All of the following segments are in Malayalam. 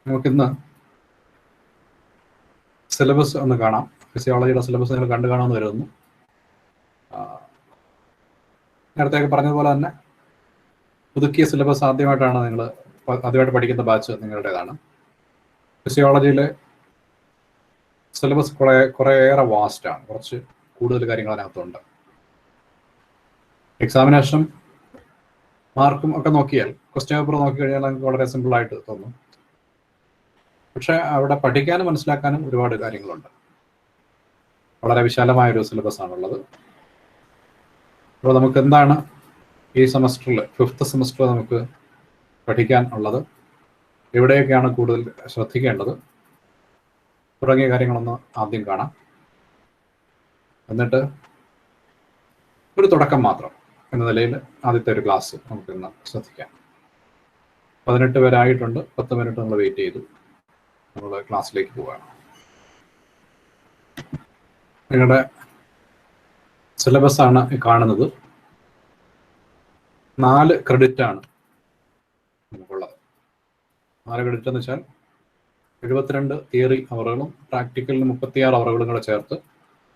നമുക്കിന്ന് സിലബസ് ഒന്ന് കാണാം. ഫിസിയോളജിയുടെ സിലബസ് നിങ്ങൾ കണ്ടു കാണുമെന്ന് വരുന്നു. നേരത്തെ പറഞ്ഞതുപോലെ തന്നെ പുതുക്കിയ സിലബസ് ആദ്യമായിട്ട് പഠിക്കുന്ന ബാച്ച് നിങ്ങളുടേതാണ്. ഫിസിയോളജിയിലെ സിലബസ് കുറേയേറെ വാസ്റ്റാണ്, കുറച്ച് കൂടുതൽ കാര്യങ്ങൾ അതിനകത്തുണ്ട്. എക്സാമിനേഷൻ മാർക്കും ഒക്കെ നോക്കിയാൽ, ക്വസ്റ്റ്യൻ പേപ്പർ നോക്കിക്കഴിഞ്ഞാൽ നമുക്ക് വളരെ സിമ്പിളായിട്ട് തോന്നും. പക്ഷെ അവിടെ പഠിക്കാനും മനസ്സിലാക്കാനും ഒരുപാട് കാര്യങ്ങളുണ്ട്. വളരെ വിശാലമായൊരു സിലബസ് ആണുള്ളത്. അപ്പോൾ നമുക്ക് എന്താണ് ഈ സെമസ്റ്ററിൽ, 5th സെമസ്റ്ററിൽ നമുക്ക് പഠിക്കാൻ ഉള്ളത്, എവിടെയൊക്കെയാണ് കൂടുതൽ ശ്രദ്ധിക്കേണ്ടത് തുടങ്ങിയ കാര്യങ്ങളൊന്ന് ആദ്യം കാണാം. എന്നിട്ട് ഒരു തുടക്കം മാത്രം എന്ന നിലയിൽ ആദ്യത്തെ ഒരു ക്ലാസ് നമുക്കിന്ന് ശ്രദ്ധിക്കാം. 18 പേരായിട്ടുണ്ട്. 10 മിനിറ്റ് നമ്മൾ വെയിറ്റ് ചെയ്തു. നമ്മൾ ക്ലാസ്സിലേക്ക് പോവുകയാണ്. നിങ്ങളുടെ സിലബസ് ആണ് കാണുന്നത്. 4 ക്രെഡിറ്റ് ആണ് നമുക്കുള്ളത്. 4 ക്രെഡിറ്റ് എന്ന് വെച്ചാൽ 72 തിയറി അവറുകളും പ്രാക്ടിക്കലിന് 36 അവറുകളും കൂടെ ചേർത്ത്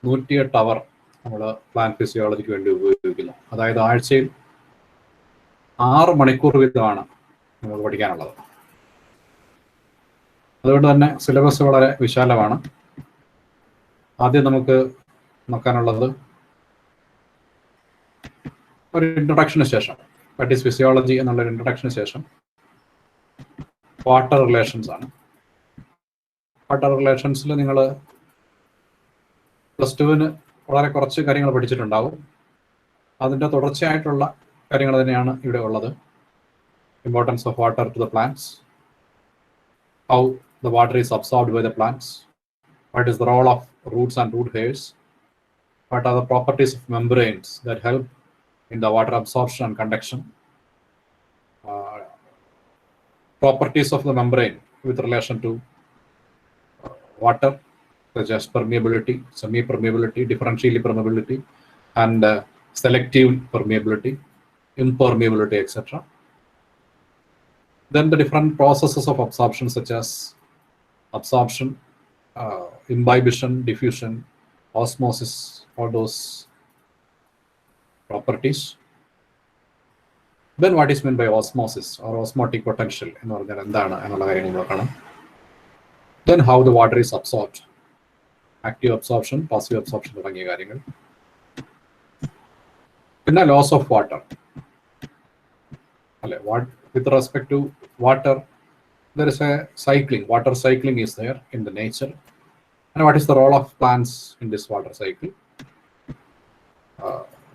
108 അവർ നമ്മൾ പ്ലാൻ ഫിസിയോളജിക്ക് വേണ്ടി ഉപയോഗിക്കുന്നു. അതായത് ആഴ്ചയിൽ 6 മണിക്കൂർ വീതമാണ് നമ്മൾ പഠിക്കാനുള്ളത്. അതുകൊണ്ട് തന്നെ സിലബസ് വളരെ വിശാലമാണ്. ആദ്യം നമുക്ക് നോക്കാനുള്ളത് ഒരു ഇൻട്രൊഡക്ഷന് ശേഷം, വാട്ട് ഈസ് ഫിസിയോളജി എന്നുള്ളൊരു ഇൻട്രൊഡക്ഷന് ശേഷം വാട്ടർ റിലേഷൻസ് ആണ്. വാട്ടർ റിലേഷൻസിൽ നിങ്ങൾ +2-ന് വളരെ കുറച്ച് കാര്യങ്ങൾ പഠിച്ചിട്ടുണ്ടാവും. അതിൻ്റെ തുടർച്ചയായിട്ടുള്ള കാര്യങ്ങൾ തന്നെയാണ് ഇവിടെ ഉള്ളത്. Importance of water to the plants, how the water is absorbed by the plants, what is the role of roots and root hairs, what are the properties of membranes that help in the water absorption and conduction, properties of the membrane with relation to water, such as permeability, semi-permeability, differential permeability, and selective permeability, impermeability, etc. Then the different processes of absorption, such as absorption, imbibition, diffusion, osmosis, all those properties. Then what is meant by osmosis or osmotic potential? Then how the water is absorbed, active absorption, passive absorption. Then the loss of water. With respect to water, there is a cycling. Water cycling is there in the nature. And what is the role of plants in this water cycle?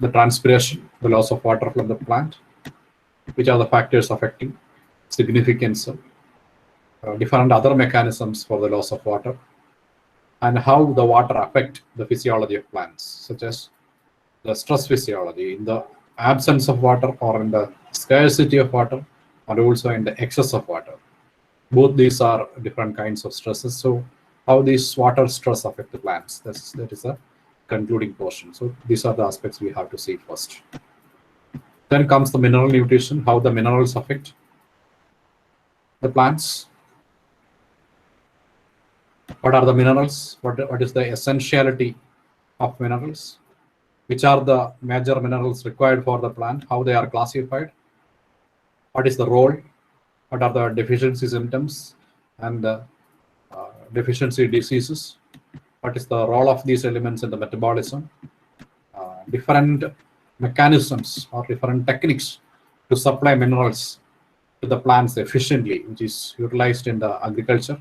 The transpiration, the loss of water from the plant, which are the factors affecting significance, different other mechanisms for the loss of water, and how the water affect the physiology of plants, such as the stress physiology in the absence of water or in the scarcity of water, and also in the excess of water. Both these are different kinds of stresses. So how these water stress affect the plants, that is a concluding portion. So these are the aspects we have to see first. Then comes the mineral nutrition, how the minerals affect the plants. What are the minerals? What is the essentiality of minerals? Which are the major minerals required for the plant? How they are classified? What is the role? What are the deficiency symptoms and deficiency diseases? What is the role of these elements in the metabolism? Different mechanisms or different techniques to supply minerals to the plants efficiently, which is utilized in the agriculture.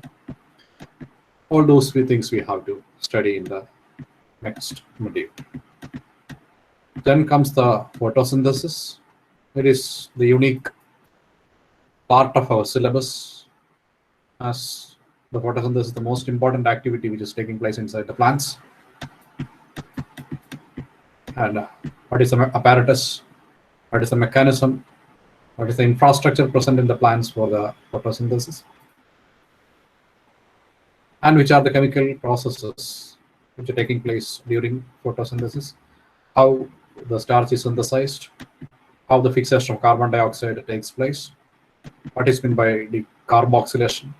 All those few things we have to study in the next module. Then comes the photosynthesis. It is the unique part of our syllabus, as the photosynthesis is the most important activity which is taking place inside the plants. And what is the apparatus? What is the mechanism? What is the infrastructure present in the plants for the photosynthesis? And which are the chemical processes which are taking place during photosynthesis? How the starch is synthesized? How the fixation of carbon dioxide takes place? What is meant by the carboxylation?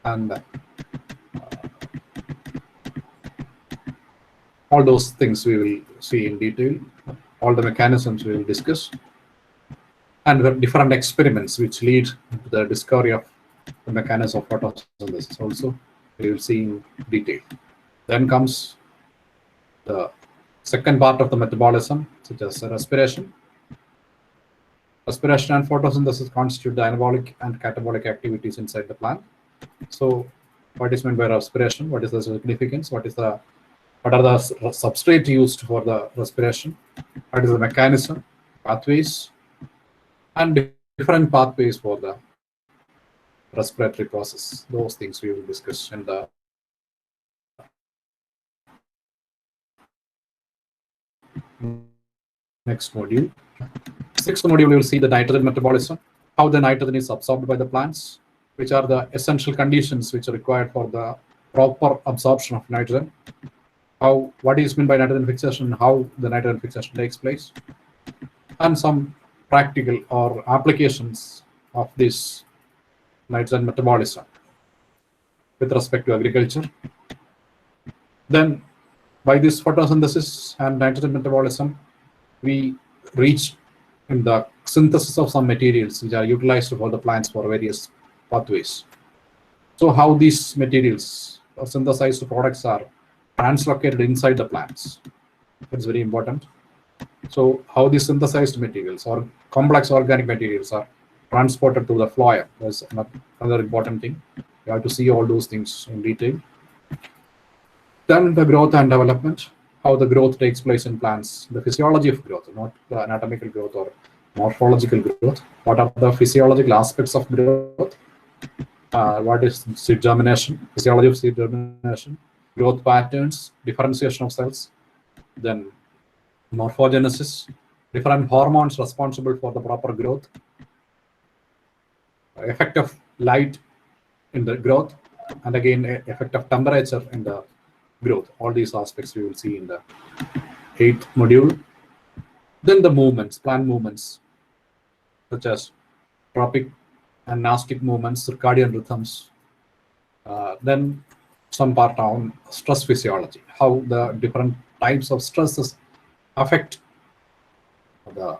and all those things we will see in detail. All the mechanisms we will discuss, and the different experiments which lead to the discovery of the mechanism of photosynthesis also we will see in detail. Then comes the second part of the metabolism, such as respiration. Respiration and photosynthesis constitute the anabolic and catabolic activities inside the plant. So what is meant by respiration? What is the significance? What are the substrate used for the respiration? What is the mechanism, pathways, and different pathways for the respiratory process? Those things we will discuss in the next module. Sixth module, we will see the nitrogen metabolism, how the nitrogen is absorbed by the plants, which are the essential conditions which are required for the proper absorption of nitrogen, what is meant by nitrogen fixation, how the nitrogen fixation takes place, and some practical or applications of this nitrogen metabolism with respect to agriculture. Then by this photosynthesis and nitrogen metabolism, we reach in the synthesis of some materials which are utilized for the plants for various pathways. So how these materials or synthesized products are translocated inside the plants, that's very important. So how these synthesized materials or complex organic materials are transported to the phloem, that's another important thing. You have to see all those things in detail. Then the growth and development, how the growth takes place in plants, the physiology of growth, not the anatomical growth or morphological growth. What are the physiological aspects of growth? What is seed germination, physiology of seed germination, growth patterns, differentiation of cells, then morphogenesis, different hormones responsible for the proper growth, effect of light in the growth, and again effect of temperature in the growth. All these aspects we will see in the 8th module. Then the movements, plant movements, such as tropic and nastic movements, circadian rhythms. Then some part on stress physiology, how the different types of stresses affect the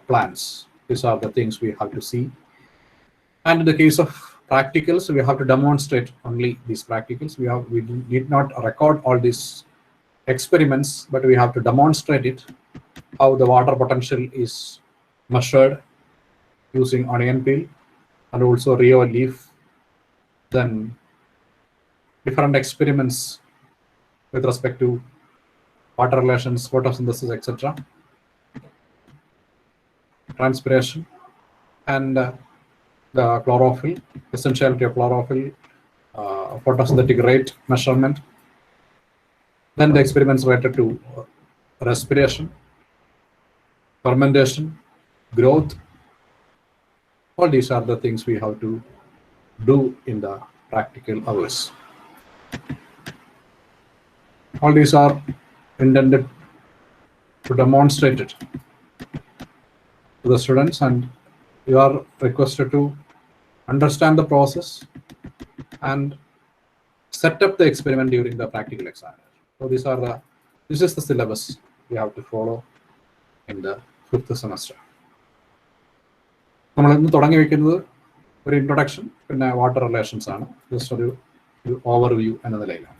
plants. These are the things we have to see. And in the case of practicals, we have to demonstrate only these practicals. We did not record all these experiments, but we have to demonstrate it, how the water potential is measured using onion peel and also Rio leaf. Then different experiments with respect to water relations, photosynthesis, etc. Transpiration and the chlorophyll, essentiality of chlorophyll, photosynthetic rate measurement. Then the experiments related to respiration, fermentation, growth. All these are the things we have to do in the practical hours. All these are intended to demonstrate it to the students, and you are requested to understand the process and set up the experiment during the practical exam. So this is the syllabus we have to follow in the 5th semester. നമ്മൾ ഇന്ന് തുടങ്ങി വെക്കുന്നത് ഒരു ഇൻട്രൊഡക്ഷൻ, പിന്നെ വാട്ടർ റിലേഷൻസ് ആണ്, ജസ്റ്റ് ഒരു ഓവർവ്യൂ എന്ന നിലയിലാണ്.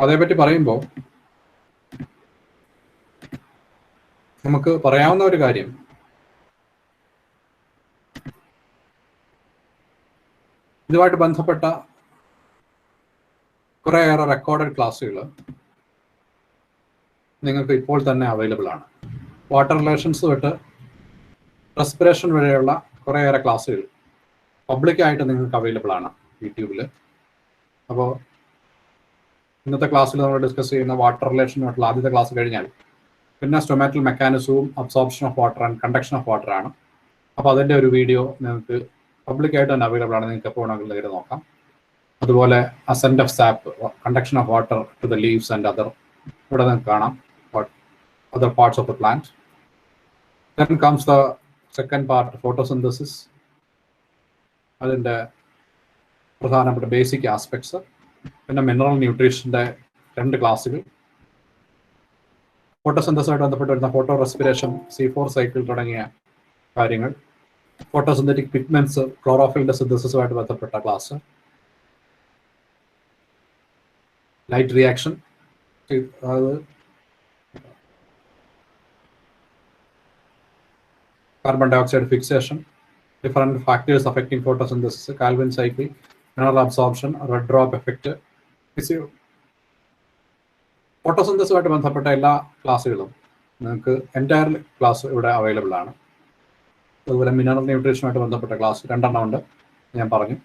അതേപറ്റി പറയുമ്പോൾ നമുക്ക് പറയാവുന്ന ഒരു കാര്യം, ഇതുമായിട്ട് ബന്ധപ്പെട്ട കുറേയേറെ റെക്കോർഡഡ് ക്ലാസ്സുകൾ നിങ്ങൾക്ക് ഇപ്പോൾ തന്നെ അവൈലബിൾ ആണ്. വാട്ടർ റിലേഷൻസ് തൊട്ട് റെസ്പിറേഷൻ വരെയുള്ള കുറേയേറെ ക്ലാസ്സുകൾ പബ്ലിക്കായിട്ട് നിങ്ങൾക്ക് അവൈലബിൾ ആണ് യൂട്യൂബിൽ. അപ്പോൾ ഇന്നത്തെ ക്ലാസ്സിൽ നമ്മൾ ഡിസ്കസ് ചെയ്യുന്ന വാട്ടർ റിലേഷനുമായിട്ടുള്ള ആദ്യത്തെ ക്ലാസ് കഴിഞ്ഞാൽ പിന്നെ സ്റ്റൊമാറ്റൽ മെക്കാനിസവും absorption of water and conduction of water ആണ്. അപ്പോൾ അതിൻ്റെ ഒരു വീഡിയോ നിങ്ങൾക്ക് പബ്ലിക്കായിട്ട് തന്നെ അവൈലബിൾ ആണ്, നിങ്ങൾക്ക് എപ്പോൾ വേണമെങ്കിലും നേരെ നോക്കാം. അതുപോലെ ascent of sap, conduction of water to the leaves and other, ഇവിടെ നിങ്ങൾക്ക് കാണാം other parts of the plant. Then comes the second part, photosynthesis, അതിൻ്റെ പ്രധാനപ്പെട്ട ബേസിക് ആസ്പെക്ട്സ്, പിന്നെ മിനറൽ ന്യൂട്രീഷൻ്റെ 2 ക്ലാസ്സുകൾ, ഫോട്ടോസിന്തസുമായിട്ട് ബന്ധപ്പെട്ട് വരുന്ന ഫോട്ടോ റെസ്പിറേഷൻ, C4 സൈക്കിൾ തുടങ്ങിയ കാര്യങ്ങൾ, ഫോട്ടോസിന്തറ്റിക് പിഗ്മെന്റ്സ്, ക്ലോറോഫിലിന്റെ സിന്തസിസുമായിട്ട് ബന്ധപ്പെട്ട ക്ലാസ്, ലൈറ്റ് റിയാക്ഷൻ, അത് carbon dioxide fixation, different factors affecting photosynthesis, Calvin cycle, mineral absorption, red drop effect, ഫോട്ടോസിന്തസുമായിട്ട് ബന്ധപ്പെട്ട എല്ലാ ക്ലാസ്സുകളും നിങ്ങൾക്ക് എൻറ്റയർ ക്ലാസ് ഇവിടെ അവൈലബിൾ ആണ്. അതുപോലെ മിനറൽ ന്യൂട്രീഷനുമായിട്ട് ബന്ധപ്പെട്ട ക്ലാസ് 2 ഉണ്ട്, ഞാൻ പറഞ്ഞു.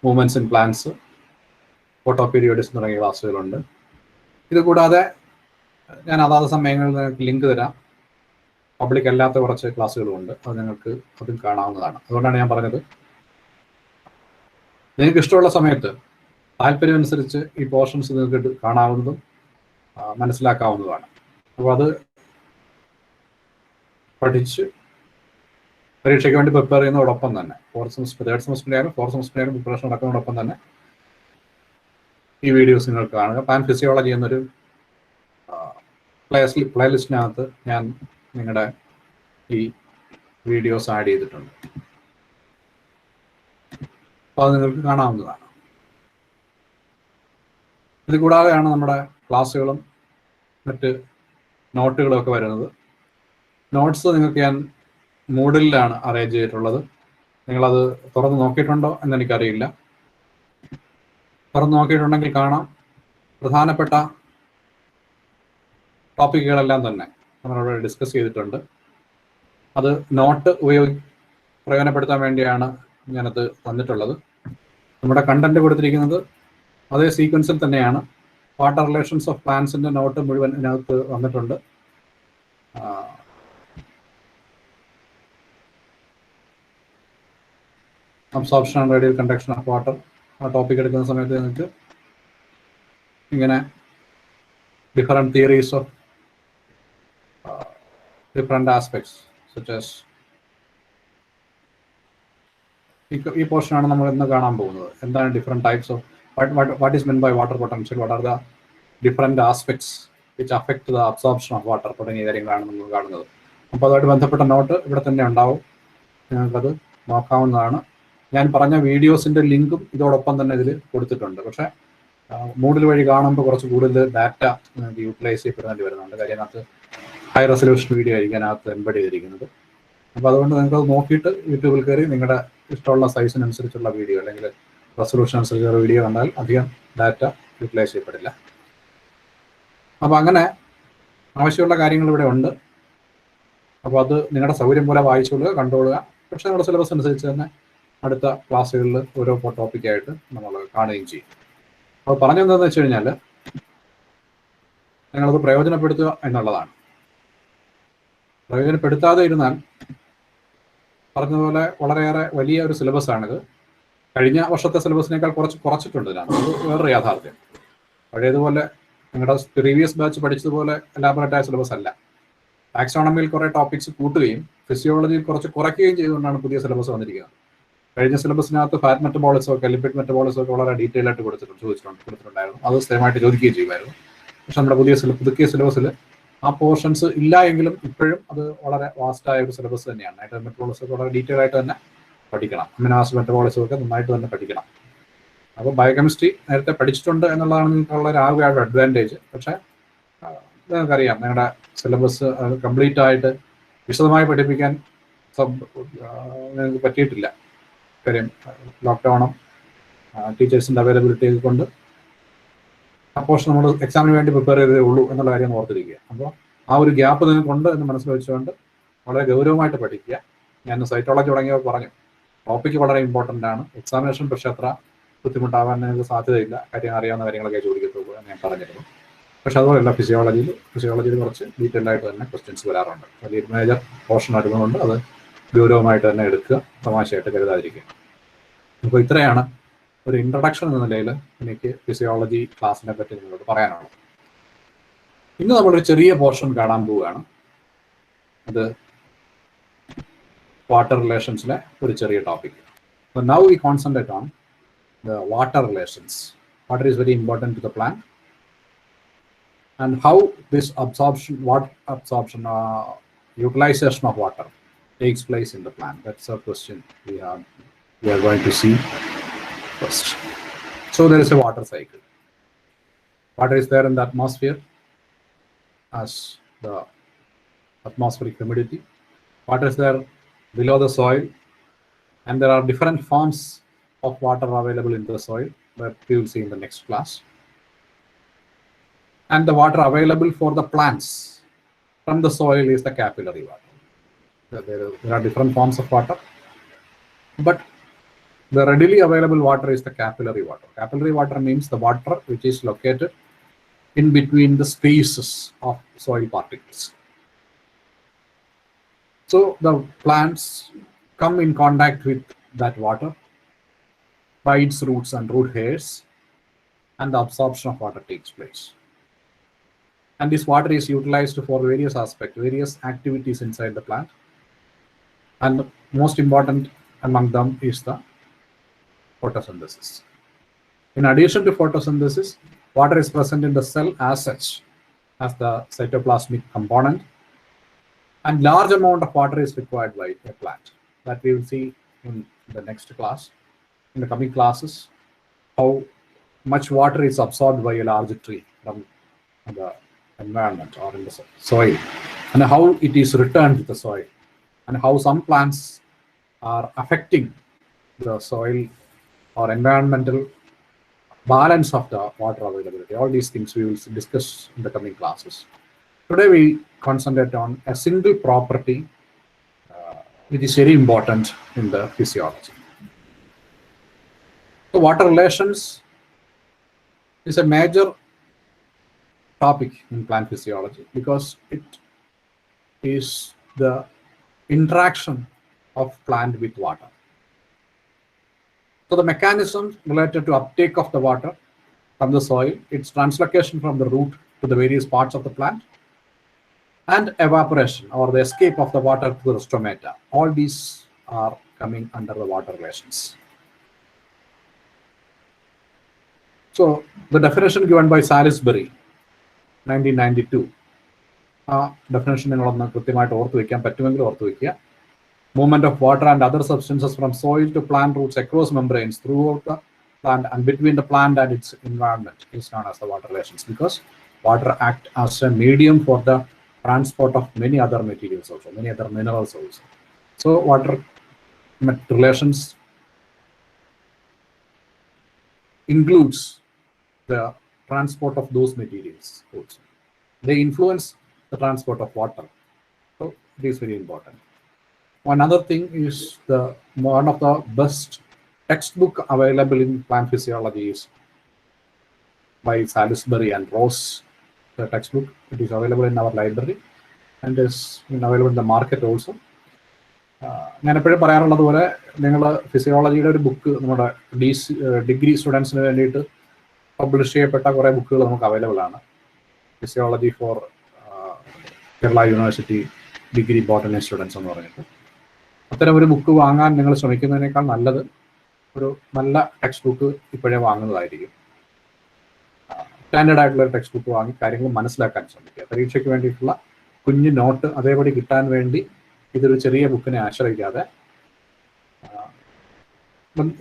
Movements in plants, photo periodism തുടങ്ങിയ ക്ലാസ്സുകളുണ്ട്. ഇത് കൂടാതെ ഞാൻ അതാത് സമയങ്ങളിൽ നിങ്ങൾക്ക് ലിങ്ക് തരാം. പബ്ലിക് അല്ലാത്ത കുറച്ച് ക്ലാസ്സുകളുമുണ്ട്, അത് നിങ്ങൾക്ക് അതും കാണാവുന്നതാണ്. അതുകൊണ്ടാണ് ഞാൻ പറഞ്ഞത്, നിങ്ങൾക്ക് ഇഷ്ടമുള്ള സമയത്ത് താല്പര്യം അനുസരിച്ച് ഈ പോർഷൻസ് നിങ്ങൾക്ക് കാണാവുന്നതും മനസ്സിലാക്കാവുന്നതാണ്. അപ്പോൾ അത് പഠിച്ച് പരീക്ഷയ്ക്ക് വേണ്ടി പ്രിപ്പയർ ചെയ്യുന്നതോടൊപ്പം തന്നെ, 4th സെമസ്റ്റർ 3rd സെമസ്റ്ററിൻ്റെ ആയാലും 4th സെമസ്റ്ററിൻ്റെ ആയാലും പ്രിപ്പറേഷൻ നടക്കുന്നതോടൊപ്പം തന്നെ ഈ വീഡിയോസ് നിങ്ങൾക്ക് കാണുക. പ്ലാന്റ് ഫിസിയോളജി എന്നൊരു പ്ലേലിസ്റ്റിനകത്ത് ഞാൻ നിങ്ങളുടെ ഈ വീഡിയോസ് ആഡ് ചെയ്തിട്ടുണ്ട്, അപ്പോൾ അത് നിങ്ങൾക്ക് കാണാവുന്നതാണ്. ഇത് കൂടാതെയാണ് നമ്മുടെ ക്ലാസ്സുകളും മറ്റ് നോട്ടുകളും ഒക്കെ വരുന്നത്. നോട്ട്സ് നിങ്ങൾക്ക് ഞാൻ മൂഡിലാണ് അറേഞ്ച് ചെയ്തിട്ടുള്ളത്. നിങ്ങളത് തുറന്ന് നോക്കിയിട്ടുണ്ടോ എന്നെനിക്കറിയില്ല. തുറന്ന് നോക്കിയിട്ടുണ്ടെങ്കിൽ കാണാം. പ്രധാനപ്പെട്ട ടോപ്പിക്കുകളെല്ലാം തന്നെ നമ്മളവിടെ ഡിസ്കസ് ചെയ്തിട്ടുണ്ട്. അത് നോട്ട് പ്രയോജനപ്പെടുത്താൻ വേണ്ടിയാണ് ഞാനത് തന്നിട്ടുള്ളത്. നമ്മുടെ കണ്ടന്റ് കൊടുത്തിരിക്കുന്നത് അതേ സീക്വൻസിൽ തന്നെയാണ്. വാട്ടർ റിലേഷൻസ് ഓഫ് പ്ലാന്റ്സിൻ്റെ നോട്ട് മുഴുവൻ ഇതിനകത്ത് വന്നിട്ടുണ്ട്. Absorption and radial conduction of water ആ ടോപ്പിക് എടുക്കുന്ന സമയത്ത് നിങ്ങൾക്ക് ഇങ്ങനെ different theories of different aspects such as ഈ പോർഷനാണ് നമ്മൾ ഇന്ന് കാണാൻ പോകുന്നത്. എന്താണ് different types of what is meant by water potential, what are the different aspects which affect the absorption of water തുടങ്ങിയ കാര്യങ്ങളാണ് നമ്മൾ കാണുന്നത്. അപ്പോൾ അതുമായിട്ട് ബന്ധപ്പെട്ട നോട്ട് ഇവിടെ തന്നെ ഉണ്ടാവും, നിങ്ങൾക്കത് നോക്കാവുന്നതാണ്. ഞാൻ പറഞ്ഞ വീഡിയോസിൻ്റെ ലിങ്കും ഇതോടൊപ്പം തന്നെ ഇതിൽ കൊടുത്തിട്ടുണ്ട്. പക്ഷേ മൂഡിൽ വഴി കാണുമ്പോൾ കുറച്ച് കൂടുതൽ ഡാറ്റ നിങ്ങൾക്ക് യൂട്ടിലൈസ് ചെയ്യപ്പെടേണ്ടി വരുന്നുണ്ട്. കാര്യം അതിനകത്ത് ഹൈ റെസൊല്യൂഷൻ വീഡിയോ ആയിരിക്കും അതിനകത്ത് എംബഡ് ചെയ്തിരിക്കുന്നത്. അപ്പോൾ അതുകൊണ്ട് നിങ്ങൾക്കത് നോക്കിയിട്ട് യൂട്യൂബിൽ കയറി നിങ്ങളുടെ ഇഷ്ടമുള്ള സൈസിനനുസരിച്ചുള്ള വീഡിയോ അല്ലെങ്കിൽ റെസൊല്യൂഷൻ അനുസരിച്ചുള്ള വീഡിയോ കണ്ടാൽ അധികം ഡാറ്റ യൂട്ടിലൈസ് ചെയ്യപ്പെടില്ല. അപ്പോൾ അങ്ങനെ ആവശ്യമുള്ള കാര്യങ്ങൾ ഇവിടെ ഉണ്ട്. അപ്പോൾ അത് നിങ്ങളുടെ സൗകര്യം പോലെ വായിച്ചുകൊള്ളുക, കണ്ടുകൊള്ളുക. പക്ഷേ നമ്മുടെ സിലബസ് അനുസരിച്ച് തന്നെ അടുത്ത ക്ലാസ്സുകളിൽ ഓരോ ടോപ്പിക്കായിട്ട് നമ്മൾ കാണുകയും ചെയ്യും. അപ്പോൾ പറഞ്ഞെന്താണെന്ന് വെച്ച് കഴിഞ്ഞാൽ നിങ്ങളത് പ്രയോജനപ്പെടുത്തുക എന്നുള്ളതാണ്. പ്രയോജനപ്പെടുത്താതെ ഇരുന്നാൽ പറഞ്ഞതുപോലെ വളരെയേറെ വലിയ ഒരു സിലബസാണിത്. കഴിഞ്ഞ വർഷത്തെ സിലബസിനേക്കാൾ കുറച്ചിട്ടുണ്ട് ഇതിനകത്ത്. അത് വേറൊരു യാഥാർത്ഥ്യം. പഴയതുപോലെ നിങ്ങളുടെ പ്രീവിയസ് ബാച്ച് പഠിച്ചതുപോലെ എലാബറേറ്റായ സിലബസ് അല്ല. ടാക്സോണമിയിൽ കുറേ ടോപ്പിക്സ് കൂട്ടുകയും ഫിസിയോളജിയിൽ കുറച്ച് കുറയ്ക്കുകയും ചെയ്തുകൊണ്ടാണ് പുതിയ സിലബസ് വന്നിരിക്കുന്നത്. കഴിഞ്ഞ സിലബസിനകത്ത് ഫാറ്റ് മെറ്റബോളിസം ഒക്കെ ലിപ്പിഡ് മെറ്റബോളിസം ഒക്കെ വളരെ ഡീറ്റെയിൽ ആയിട്ട് കൊടുത്തിട്ടുണ്ടായിരുന്നു. അത് സ്ഥിരമായിട്ട് ചോദിക്കുകയും ചെയ്യുമായിരുന്നു. പക്ഷെ നമ്മുടെ പുതിയ സിലബസിൽ ആ പോർഷൻസ് ഇല്ല എങ്കിലും ഇപ്പോഴും അത് വളരെ വാസ്റ്റായ ഒരു സിലബസ് തന്നെയാണ്. നൈട്രജൻ മെറ്റബോളിസം ഒക്കെ വളരെ ഡീറ്റെയിൽ ആയിട്ട് തന്നെ പഠിക്കണം. അമിനോ ആസിഡ് മെറ്റബോളിസം ഒക്കെ നന്നായിട്ട് തന്നെ പഠിക്കണം. അപ്പോൾ ബയോകെമിസ്ട്രി നേരത്തെ പഠിച്ചിട്ടുണ്ട് എന്നുള്ളതാണ് നിങ്ങൾക്കുള്ള ഒരു ആകെ അഡ്വാൻറ്റേജ്. പക്ഷേ നിങ്ങൾക്കറിയാം നിങ്ങളുടെ സിലബസ് കംപ്ലീറ്റ് ആയിട്ട് വിശദമായി പഠിപ്പിക്കാൻ നിങ്ങൾക്ക് പറ്റിയിട്ടില്ല. കാര്യം ലോക്ക്ഡൗണും ടീച്ചേഴ്സിൻ്റെ അവൈലബിലിറ്റി കൊണ്ട് ആ പോർഷൻ നമ്മൾ എക്സാമിന് വേണ്ടി പ്രിപ്പയർ ചെയ്തേ ഉള്ളൂ എന്നുള്ള കാര്യം ഓർത്തിരിക്കുക. അപ്പോൾ ആ ഒരു ഗ്യാപ്പ് നിങ്ങൾക്കുണ്ട് എന്ന് മനസ്സിൽ വെച്ചുകൊണ്ട് വളരെ ഗൗരവമായിട്ട് പഠിക്കുക. ഞാൻ സൈറ്റോളജി തുടങ്ങിയവർ പറഞ്ഞു ടോപ്പിക്ക് വളരെ ഇമ്പോർട്ടൻ്റ് ആണ്. എക്സാമിനേഷൻ പക്ഷേ അത്ര ബുദ്ധിമുട്ടാവാൻ നിങ്ങൾക്ക് സാധ്യതയില്ല. കാര്യം അറിയാവുന്ന കാര്യങ്ങളൊക്കെ ചോദിക്കത്തുള്ളൂ എന്ന് ഞാൻ പറഞ്ഞിരുന്നു. പക്ഷെ അതുപോലെയല്ല, ഫിസിയോളജിയിൽ കുറച്ച് ഡീറ്റെയിൽ ആയിട്ട് തന്നെ ക്വസ്റ്റ്യൻസ് വരാറുണ്ട്. വലിയൊരു മേജർ പോർഷൻ വരുന്നതുകൊണ്ട് അത് ഗൗരവമായിട്ട് തന്നെ എടുക്കുക, തമാശയായിട്ട് കരുതാതിരിക്കുക. അപ്പോൾ ഇത്രയാണ് ഒരു ഇൻട്രഡക്ഷൻ എന്ന നിലയിൽ എനിക്ക് ഫിസിയോളജി ക്ലാസ്സിനെ പറ്റി നിങ്ങളോട് പറയാനുള്ളത്. ഇന്ന് നമ്മളൊരു ചെറിയ പോർഷൻ കാണാൻ പോവുകയാണ്. അത് വാട്ടർ റിലേഷൻസിലെ ഒരു ചെറിയ topic. So now we concentrate on the water relations. Water is very important to the plant, and how this absorption, utilization of water takes place in the plant. That's a question we are going to see first. So there is a water cycle. Water is there in the atmosphere as the atmospheric humidity. Water is there below the soil, and there are different forms of water available in the soil that we will see in the next class. And the water available for the plants from the soil is the capillary water. There are different forms of water, but the readily available water is the capillary water. Capillary water means the water which is located in between the spaces of soil particles. So the plants come in contact with that water by its roots and root hairs, and the absorption of water takes place. And this water is utilized for various aspects, various activities inside the plant. And most important among them is the photosynthesis. In addition to photosynthesis, water is present in the cell as such, as the cytoplasmic component, and large amount of water is required by a plant. That we will see in the next class, in the coming classes, how much water is absorbed by a large tree from the environment or in the soil, and how it is returned to the soil, and how some plants are affecting the soil or environmental balance of the water availability. All these things we will discuss in the coming classes. Today we concentrate on a single property which is very important in the physiology. So water relations is a major topic in plant physiology because it is the interaction of plant with water. So the mechanisms related to uptake of the water from the soil, its translocation from the root to the various parts of the plant, and evaporation or the escape of the water to the stomata. All these are coming under the water relations. So the definition given by Salisbury, 1992. Definition നിങ്ങളൊന്ന് കൃത്യമായിട്ട് ഓർത്തു വയ്ക്കാൻ പറ്റുമെങ്കിൽ ഓർത്തു വയ്ക്കുക. Movement of water and other substances from soil to plant roots across membranes throughout the plant and between the plant and its environment is known as the water relations, because water acts as a medium for the transport of many other materials also, many other minerals also. So water relations includes the transport of those materials also. They influence the transport of water. So it is very important. Another thing is one of the best textbook available in plant physiology is by Salisbury and Ross. The textbook, it is available in our library and is available in the market also. ഞാൻ എപ്പോഴും പറയാറുള്ളത് പോലെ നിങ്ങൾ ഫിസിയോളജിയുടെ ഒരു ബുക്ക് നമ്മുടെ ഡിഗ്രി സ്റ്റുഡൻസിന് വേണ്ടിയിട്ട് പബ്ലിഷ് ചെയ്യപ്പെട്ട കുറേ ബുക്കുകൾ നമുക്ക് അവൈലബിൾ ആണ്. Physiology for Kerala university degree botany students എന്ന് പറഞ്ഞിട്ട് അത്തരം ഒരു ബുക്ക് വാങ്ങാൻ നിങ്ങൾ ശ്രമിക്കുന്നതിനേക്കാൾ നല്ലത് ഒരു നല്ല ടെക്സ്റ്റ് ബുക്ക് ഇപ്പോഴേ വാങ്ങുന്നതായിരിക്കും. സ്റ്റാൻഡേർഡ് ആയിട്ടുള്ള ഒരു ടെക്സ്റ്റ് ബുക്ക് വാങ്ങി കാര്യങ്ങൾ മനസ്സിലാക്കാൻ ശ്രമിക്കുക. പരീക്ഷയ്ക്ക് വേണ്ടിയിട്ടുള്ള കുഞ്ഞു നോട്ട് അതേപടി കിട്ടാൻ വേണ്ടി ഇതൊരു ചെറിയ ബുക്കിനെ ആശ്രയിക്കാതെ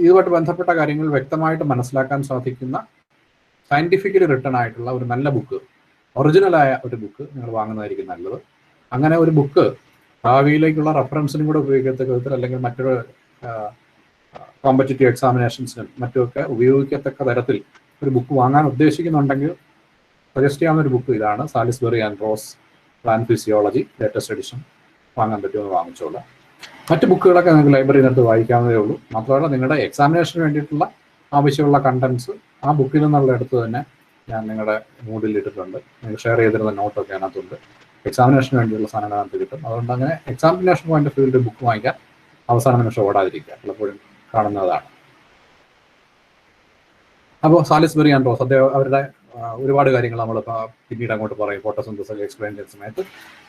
ഇതുമായിട്ട് ബന്ധപ്പെട്ട കാര്യങ്ങൾ വ്യക്തമായിട്ട് മനസ്സിലാക്കാൻ സാധിക്കുന്ന സയന്റിഫിക്കലി റിട്ടൺ ആയിട്ടുള്ള ഒരു നല്ല ബുക്ക്, ഒറിജിനലായ ഒരു ബുക്ക് നിങ്ങൾ വാങ്ങുന്നതായിരിക്കും നല്ലത്. അങ്ങനെ ഒരു ബുക്ക് ഭാവിയിലേക്കുള്ള റെഫറൻസിനും കൂടെ ഉപയോഗിക്കത്തക്ക വിധത്തിൽ അല്ലെങ്കിൽ മറ്റൊരു കോമ്പറ്റേറ്റീവ് എക്സാമിനേഷൻസിനും മറ്റുമൊക്കെ ഉപയോഗിക്കത്തക്ക തരത്തിൽ ഒരു ബുക്ക് വാങ്ങാൻ ഉദ്ദേശിക്കുന്നുണ്ടെങ്കിൽ സജസ്റ്റ് ചെയ്യാവുന്ന ഒരു ബുക്ക് ഇതാണ്, Salisbury and rose plant physiology latest edition. വാങ്ങാൻ പറ്റുമെന്ന് വാങ്ങിച്ചോളാം. മറ്റ് ബുക്കുകളൊക്കെ നിങ്ങൾക്ക് ലൈബ്രറിയിൽ നിന്ന് വായിക്കാവുന്നതേ ഉള്ളൂ. മാത്രമല്ല നിങ്ങളുടെ എക്സാമിനേഷന് വേണ്ടിയിട്ടുള്ള ആവശ്യമുള്ള കണ്ടൻസ് ആ ബുക്കിൽ നിന്നുള്ള എടുത്ത് തന്നെ ഞാൻ നിങ്ങളുടെ മൂഡിൽ ഇട്ടിട്ടുണ്ട്. നിങ്ങൾ ഷെയർ ചെയ്തിരുന്ന നോട്ടൊക്കെ അതിനകത്തുണ്ട്. എക്സാമിനേഷന് വേണ്ടിയുള്ള സാധനങ്ങൾ അതിനകത്ത് കിട്ടും. അതുകൊണ്ട് അങ്ങനെ എക്സാമിനേഷൻ പോയിന്റ് ഓഫ് വ്യൂവിൽ ബുക്ക് വാങ്ങിക്കാൻ അവസാന നിമിഷം ഓടാതിരിക്കുക, പലപ്പോഴും കാണുന്നതാണ്. അപ്പോൾ സാലിസ്ബറി ആൻഡ് റോസ് അവരുടെ ഒരുപാട് കാര്യങ്ങൾ നമ്മൾ പിന്നീട് അങ്ങോട്ട് പറയും. ഫോട്ടോസിന്തസിസ് എക്സ്പ്ലെയിൻ ചെയ്യുന്ന സമയത്ത്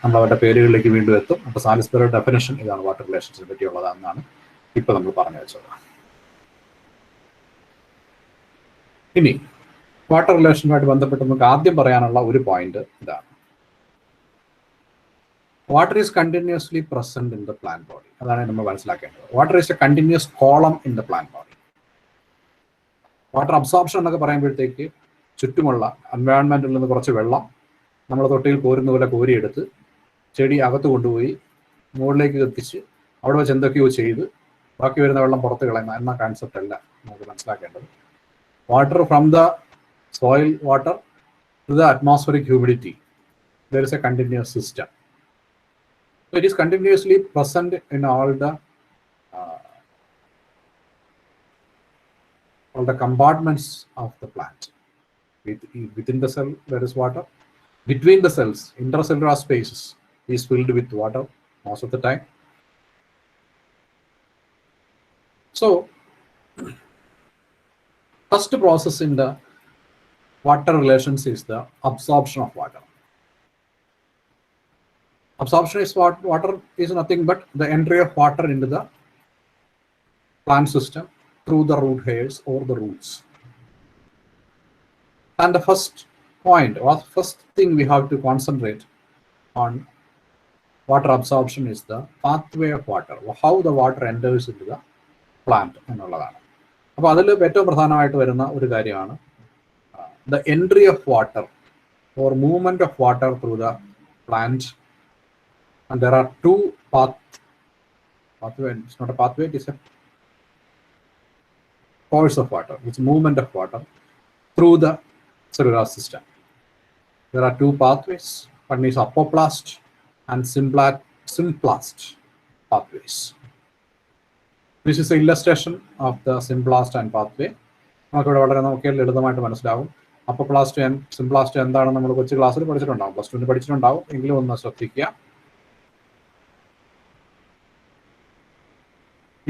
നമ്മൾ അവരുടെ പേരുകളിലേക്ക് വീണ്ടും എത്തും. അപ്പോൾ സാലിസ്ബറിയുടെ ഡെഫിനേഷൻ ഇതാണ്, വാട്ടർ റിലേഷൻസിനെ പറ്റിയുള്ളതാണെന്നാണ് ഇപ്പോൾ നമ്മൾ പറഞ്ഞു വെച്ചത്. ഇനി വാട്ടർ റിലേഷനുമായിട്ട് ബന്ധപ്പെട്ട് നമുക്ക് ആദ്യം പറയാനുള്ള ഒരു പോയിന്റ് ഇതാണ്. Water is continuously present in the plant body. അതാണ് നമ്മൾ മനസ്സിലാക്കേണ്ടത്. Water is A continuous column in the plant body. Water absorption എന്നൊക്കെ പറയുമ്പോഴത്തേക്ക് ചുറ്റുമുള്ള എൻവയോൺമെന്റിൽ നിന്ന് കുറച്ച് വെള്ളം നമ്മൾ തൊട്ടിയിൽ കോരുന്ന പോലെ കോരിയെടുത്ത് ചെടി അകത്ത് കൊണ്ടുപോയി മുകളിലേക്ക് എത്തിച്ച് അവിടെ വെച്ച് എന്തൊക്കെയോ ചെയ്ത് ബാക്കി വരുന്ന വെള്ളം പുറത്ത് കളയുന്ന എന്ന കോൺസെപ്റ്റ് അല്ല നമുക്ക് മനസ്സിലാക്കേണ്ടത്. Water from the soil water to the atmospheric humidity, there is a continuous system. So it is continuously present in all the compartments of the plant. Within the cell there is water. Between the cells, intercellular spaces is filled with water most of the time. So first process in the water relations is the absorption of water. Absorption is what water is nothing but the entry of water into the plant system through the root hairs or the roots. And the first point or first thing we have to concentrate on water absorption is the pathway of water, how the water enters into the plant എന്നുള്ളതാണ്. അപ്പോൾ അതിൽ ഏറ്റവും പ്രധാനമായിട്ട് വരുന്ന ഒരു കാര്യമാണ് the entry of water or movement of water through the plant. And there are two pathway. It's not a pathway, it is a course of water. It's movement of water through the cellular system. There are two pathways. One is apoplast and symplast pathways. This is an illustration of the symplast and pathway. നമുക്കിവിടെ വളരെ നമുക്ക് ലളിതമായിട്ട് മനസ്സിലാവും. അപ്പോപ്ലാസ്റ്റ് ആൻഡ് സിംപ്ലാസ്റ്റ് എന്താണെന്ന് നമ്മൾ കൊച്ചു ക്ലാസ്സിൽ പഠിച്ചിട്ടുണ്ടാവും, പ്ലസ് ടുവിന് പഠിച്ചിട്ടുണ്ടാവും. എങ്കിലും ഒന്ന് ശ്രദ്ധിക്കുക.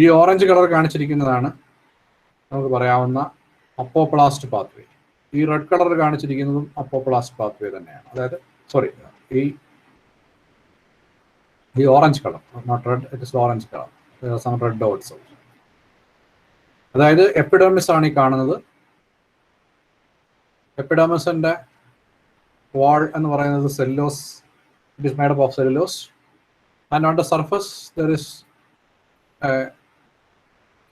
ഈ ഓറഞ്ച് കളർ കാണിച്ചിരിക്കുന്നതാണ് നമുക്ക് പറയാവുന്ന അപ്പോപ്ലാസ്റ്റ് പാത്വേ. ഈ റെഡ് കളർ കാണിച്ചിരിക്കുന്നതും അപ്പോപ്ലാസ്റ്റ് പാത്വേ തന്നെയാണ്. അതായത് ഈ orange colour, not red, it is orange colour, some red dots. അതായത് എപ്പിഡെർമിസ് ആണ് ഈ കാണുന്നത്. എപ്പിഡെർമിസിന്റെ വാൾ എന്ന് പറയുന്നത് cellulose, it is made up of cellulose, and on the surface there is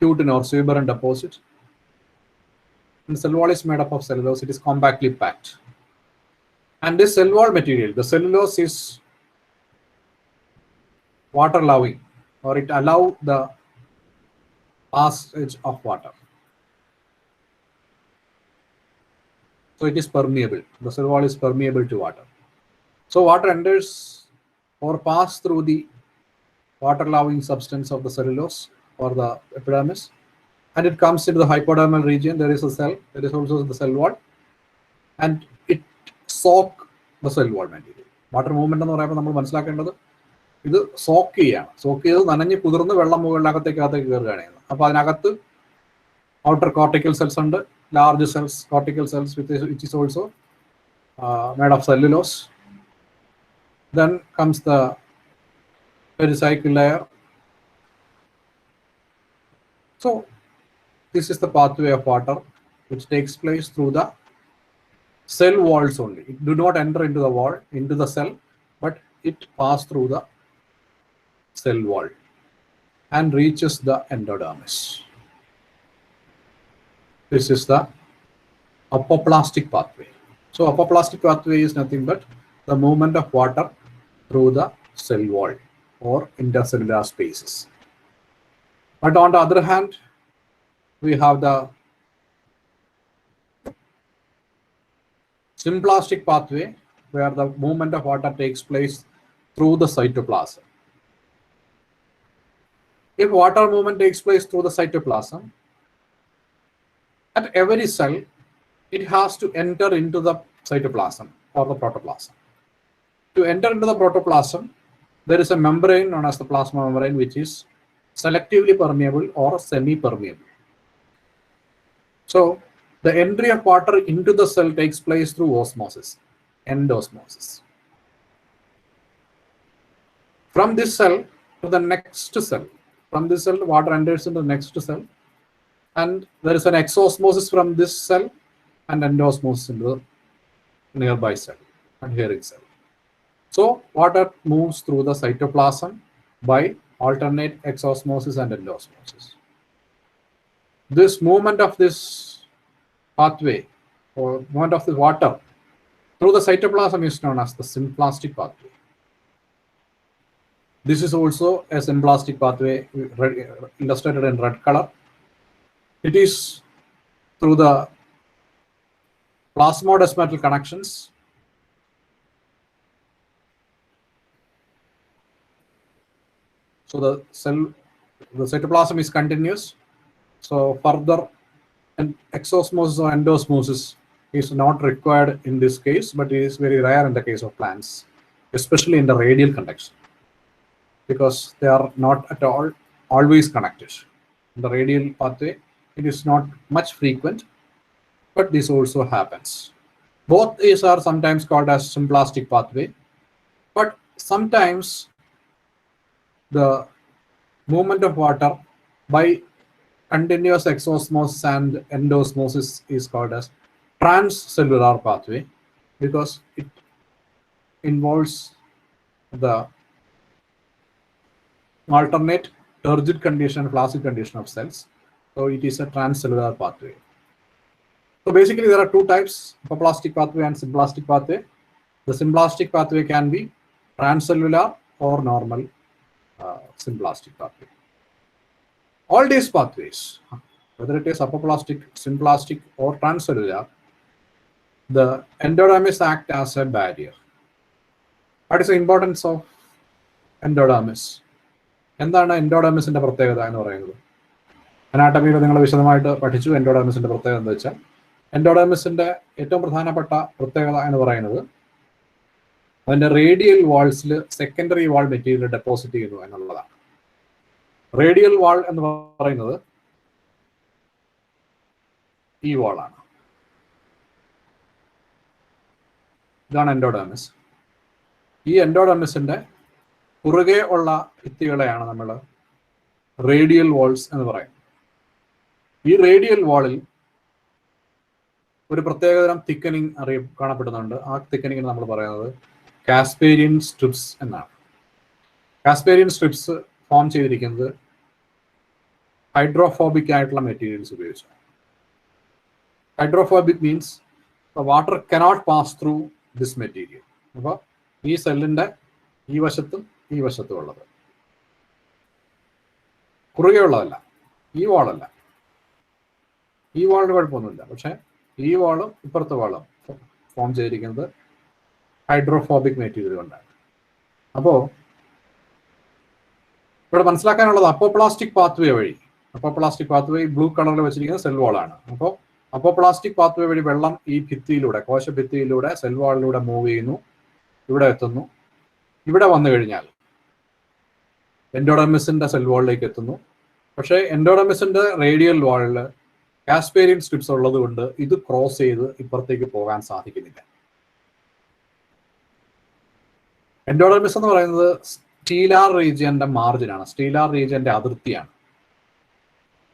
cutin or suberin deposit. Cell wall is made up of cellulose. It is compactly packed. And this cell wall material, the cellulose is water loving, or it allow the passage of water. So it is permeable. The cell wall is permeable to water. So water enters or pass through the water loving substance of the cellulose or the epidermis, and it comes into the hypodermal region. There is a cell, there is also the cell wall, and it soak the cell wall material. Water movement എന്ന് പറയുമ്പോൾ നമ്മൾ മനസ്സിലാക്കേണ്ടത് ഇത് സോക്ക് ചെയ്യാണ്. സോക്ക് ചെയ്ത് നനഞ്ഞ് കുതിർന്ന് വെള്ളം മുകളിനകത്തേക്ക് കയറുകയാണ്. അപ്പോൾ അതിനകത്ത് ഔട്ടർ കോർട്ടിക്കൽ സെൽസ് ഉണ്ട്, large cells, cortical cells, which is also made of cellulose. Then comes the pericycle layer. So this is the pathway of water which takes place through the cell walls only. It do not enter into the wall, into the cell, but it passes through the cell wall and reaches the endodermis. This is the apoplastic pathway. So apoplastic pathway is nothing but the movement of water through the cell wall or intercellular spaces. But on the other hand, we have the symplastic pathway, where the movement of water takes place through the cytoplasm. If water movement takes place through the cytoplasm, at every cell, it has to enter into the cytoplasm or the protoplasm. To enter into the protoplasm, there is a membrane known as the plasma membrane, which is selectively permeable or semi-permeable. So the entry of water into the cell takes place through osmosis, endosmosis. From this cell to the next cell. From this cell, water enters into the next cell, and there is an exosmosis from this cell and endosmosis into the nearby cell, adhering cell. So water moves through the cytoplasm by alternate exosmosis and endosmosis. This movement of this pathway or movement of the water through the cytoplasm is known as the symplastic pathway. This is also a symplastic pathway illustrated in red color. It is through the plasmodesmatal connections. So the cytoplasm is continuous. So further exosmosis or endosmosis is not required in this case, but it is very rare in the case of plants, especially in the radial conduction, because they are not at all always connected. In the radial pathway, it is not much frequent, but this also happens. Both these are sometimes called as symplastic pathway, but sometimes the movement of water by continuous exosmosis and endosmosis is called as transcellular pathway, because it involves the alternate turgid condition, flaccid condition of cells. So it is a transcellular pathway. So basically there are two types, apoplastic pathway and symplastic pathway. The symplastic pathway can be transcellular or normal symplastic pathway. All these pathways, whether it is apoplastic, symplastic or transcellular, the endodermis act as a barrier. What is the importance of endodermis? എന്താണ് എൻഡോഡെർമിസിന്റെ പ്രത്യേകത എന്ന് പറയുന്നത്? അനാട്ടമിയിൽ നിങ്ങൾ വിശദമായിട്ട് പഠിച്ചു. എൻഡോഡെർമിസിന്റെ പ്രത്യേകത എന്താ വെച്ചാൽ, എൻഡോഡെർമിസിന്റെ ഏറ്റവും പ്രധാനപ്പെട്ട പ്രത്യേകത എന്ന് പറയുന്നത് അതിന്റെ റേഡിയൽ വാൾസിൽ സെക്കൻഡറി വാൾ മെറ്റീരിയൽ ഡെപ്പോസിറ്റ് ചെയ്യുന്നു എന്നുള്ളതാണ്. റേഡിയൽ വാൾ എന്ന് പറയുന്നത് ഈ വാളാണ്. ഇതാണ് എൻഡോഡെർമിസ്. ഈ എൻഡോഡെർമിസിന്റെ കുറുകെ ഉള്ള ഭിത്തികളെയാണ് നമ്മൾ റേഡിയൽ വാൾസ് എന്ന് പറയുന്നത്. ഈ റേഡിയൽ വാളിൽ ഒരു പ്രത്യേകതരം തിക്കനിങ് കാണപ്പെടുന്നുണ്ട്. ആ തിക്കനിങ് നമ്മൾ പറയുന്നത് കാസ്പേരിയൻ സ്ട്രിപ്സ് എന്നാണ്. കാസ്പേരിയൻ സ്ട്രിപ്സ് ഫോം ചെയ്തിരിക്കുന്നത് ഹൈഡ്രോഫോബിക് ആയിട്ടുള്ള മെറ്റീരിയൽസ് ഉപയോഗിച്ചാണ്. Hydrophobic means water cannot pass through this material. അപ്പോൾ ഈ സെല്ലിന്റെ ഈ വശത്തും ഈ വശത്തും ഉള്ളത്, കുറുകെയുള്ളതല്ല, ഈ വാളല്ല. ഈ വാളിന് കുഴപ്പമൊന്നുമില്ല, പക്ഷെ ഈ വാളും ഇപ്പുറത്തെ വാളും ഫോം ചെയ്തിരിക്കുന്നത് ഹൈഡ്രോഫോബിക് മെറ്റീരിയൽ കൊണ്ടാണ്. അപ്പോൾ ഇവിടെ മനസ്സിലാക്കാനുള്ളത് അപ്പോപ്ലാസ്റ്റിക് പാത്വേ വഴി, അപ്പോപ്ലാസ്റ്റിക് പാത്വേ ബ്ലൂ കളറിൽ വെച്ചിരിക്കുന്ന സെൽ വാളാണ്. അപ്പോൾ അപ്പോപ്ലാസ്റ്റിക് പാത്വേ വഴി വെള്ളം ഈ ഭിത്തിയിലൂടെ, കോശഭിത്തിയിലൂടെ സെൽ വാളിലൂടെ മൂവ് ചെയ്യുന്നു, ഇവിടെ എത്തുന്നു. ഇവിടെ വന്നു കഴിഞ്ഞാൽ എൻഡോഡെർമിസിന്റെ സെൽ വാളിലേക്ക് എത്തുന്നു. പക്ഷേ എൻഡോഡെർമിസിന്റെ റേഡിയൽ വാളിൽ കാസ്പേരിയൻ സ്ട്രിപ്സ് ഉള്ളത് കൊണ്ട് ഇത് ക്രോസ് ചെയ്ത് ഇപ്പുറത്തേക്ക് പോകാൻ സാധിക്കുന്നില്ല. എൻഡോഡെർമിസ് എന്ന് പറയുന്നത് സ്റ്റീലാർ റീജിയന്റെ മാർജിനാണ്, സ്റ്റീലാർ റീജിയന്റെ അതിർത്തിയാണ്.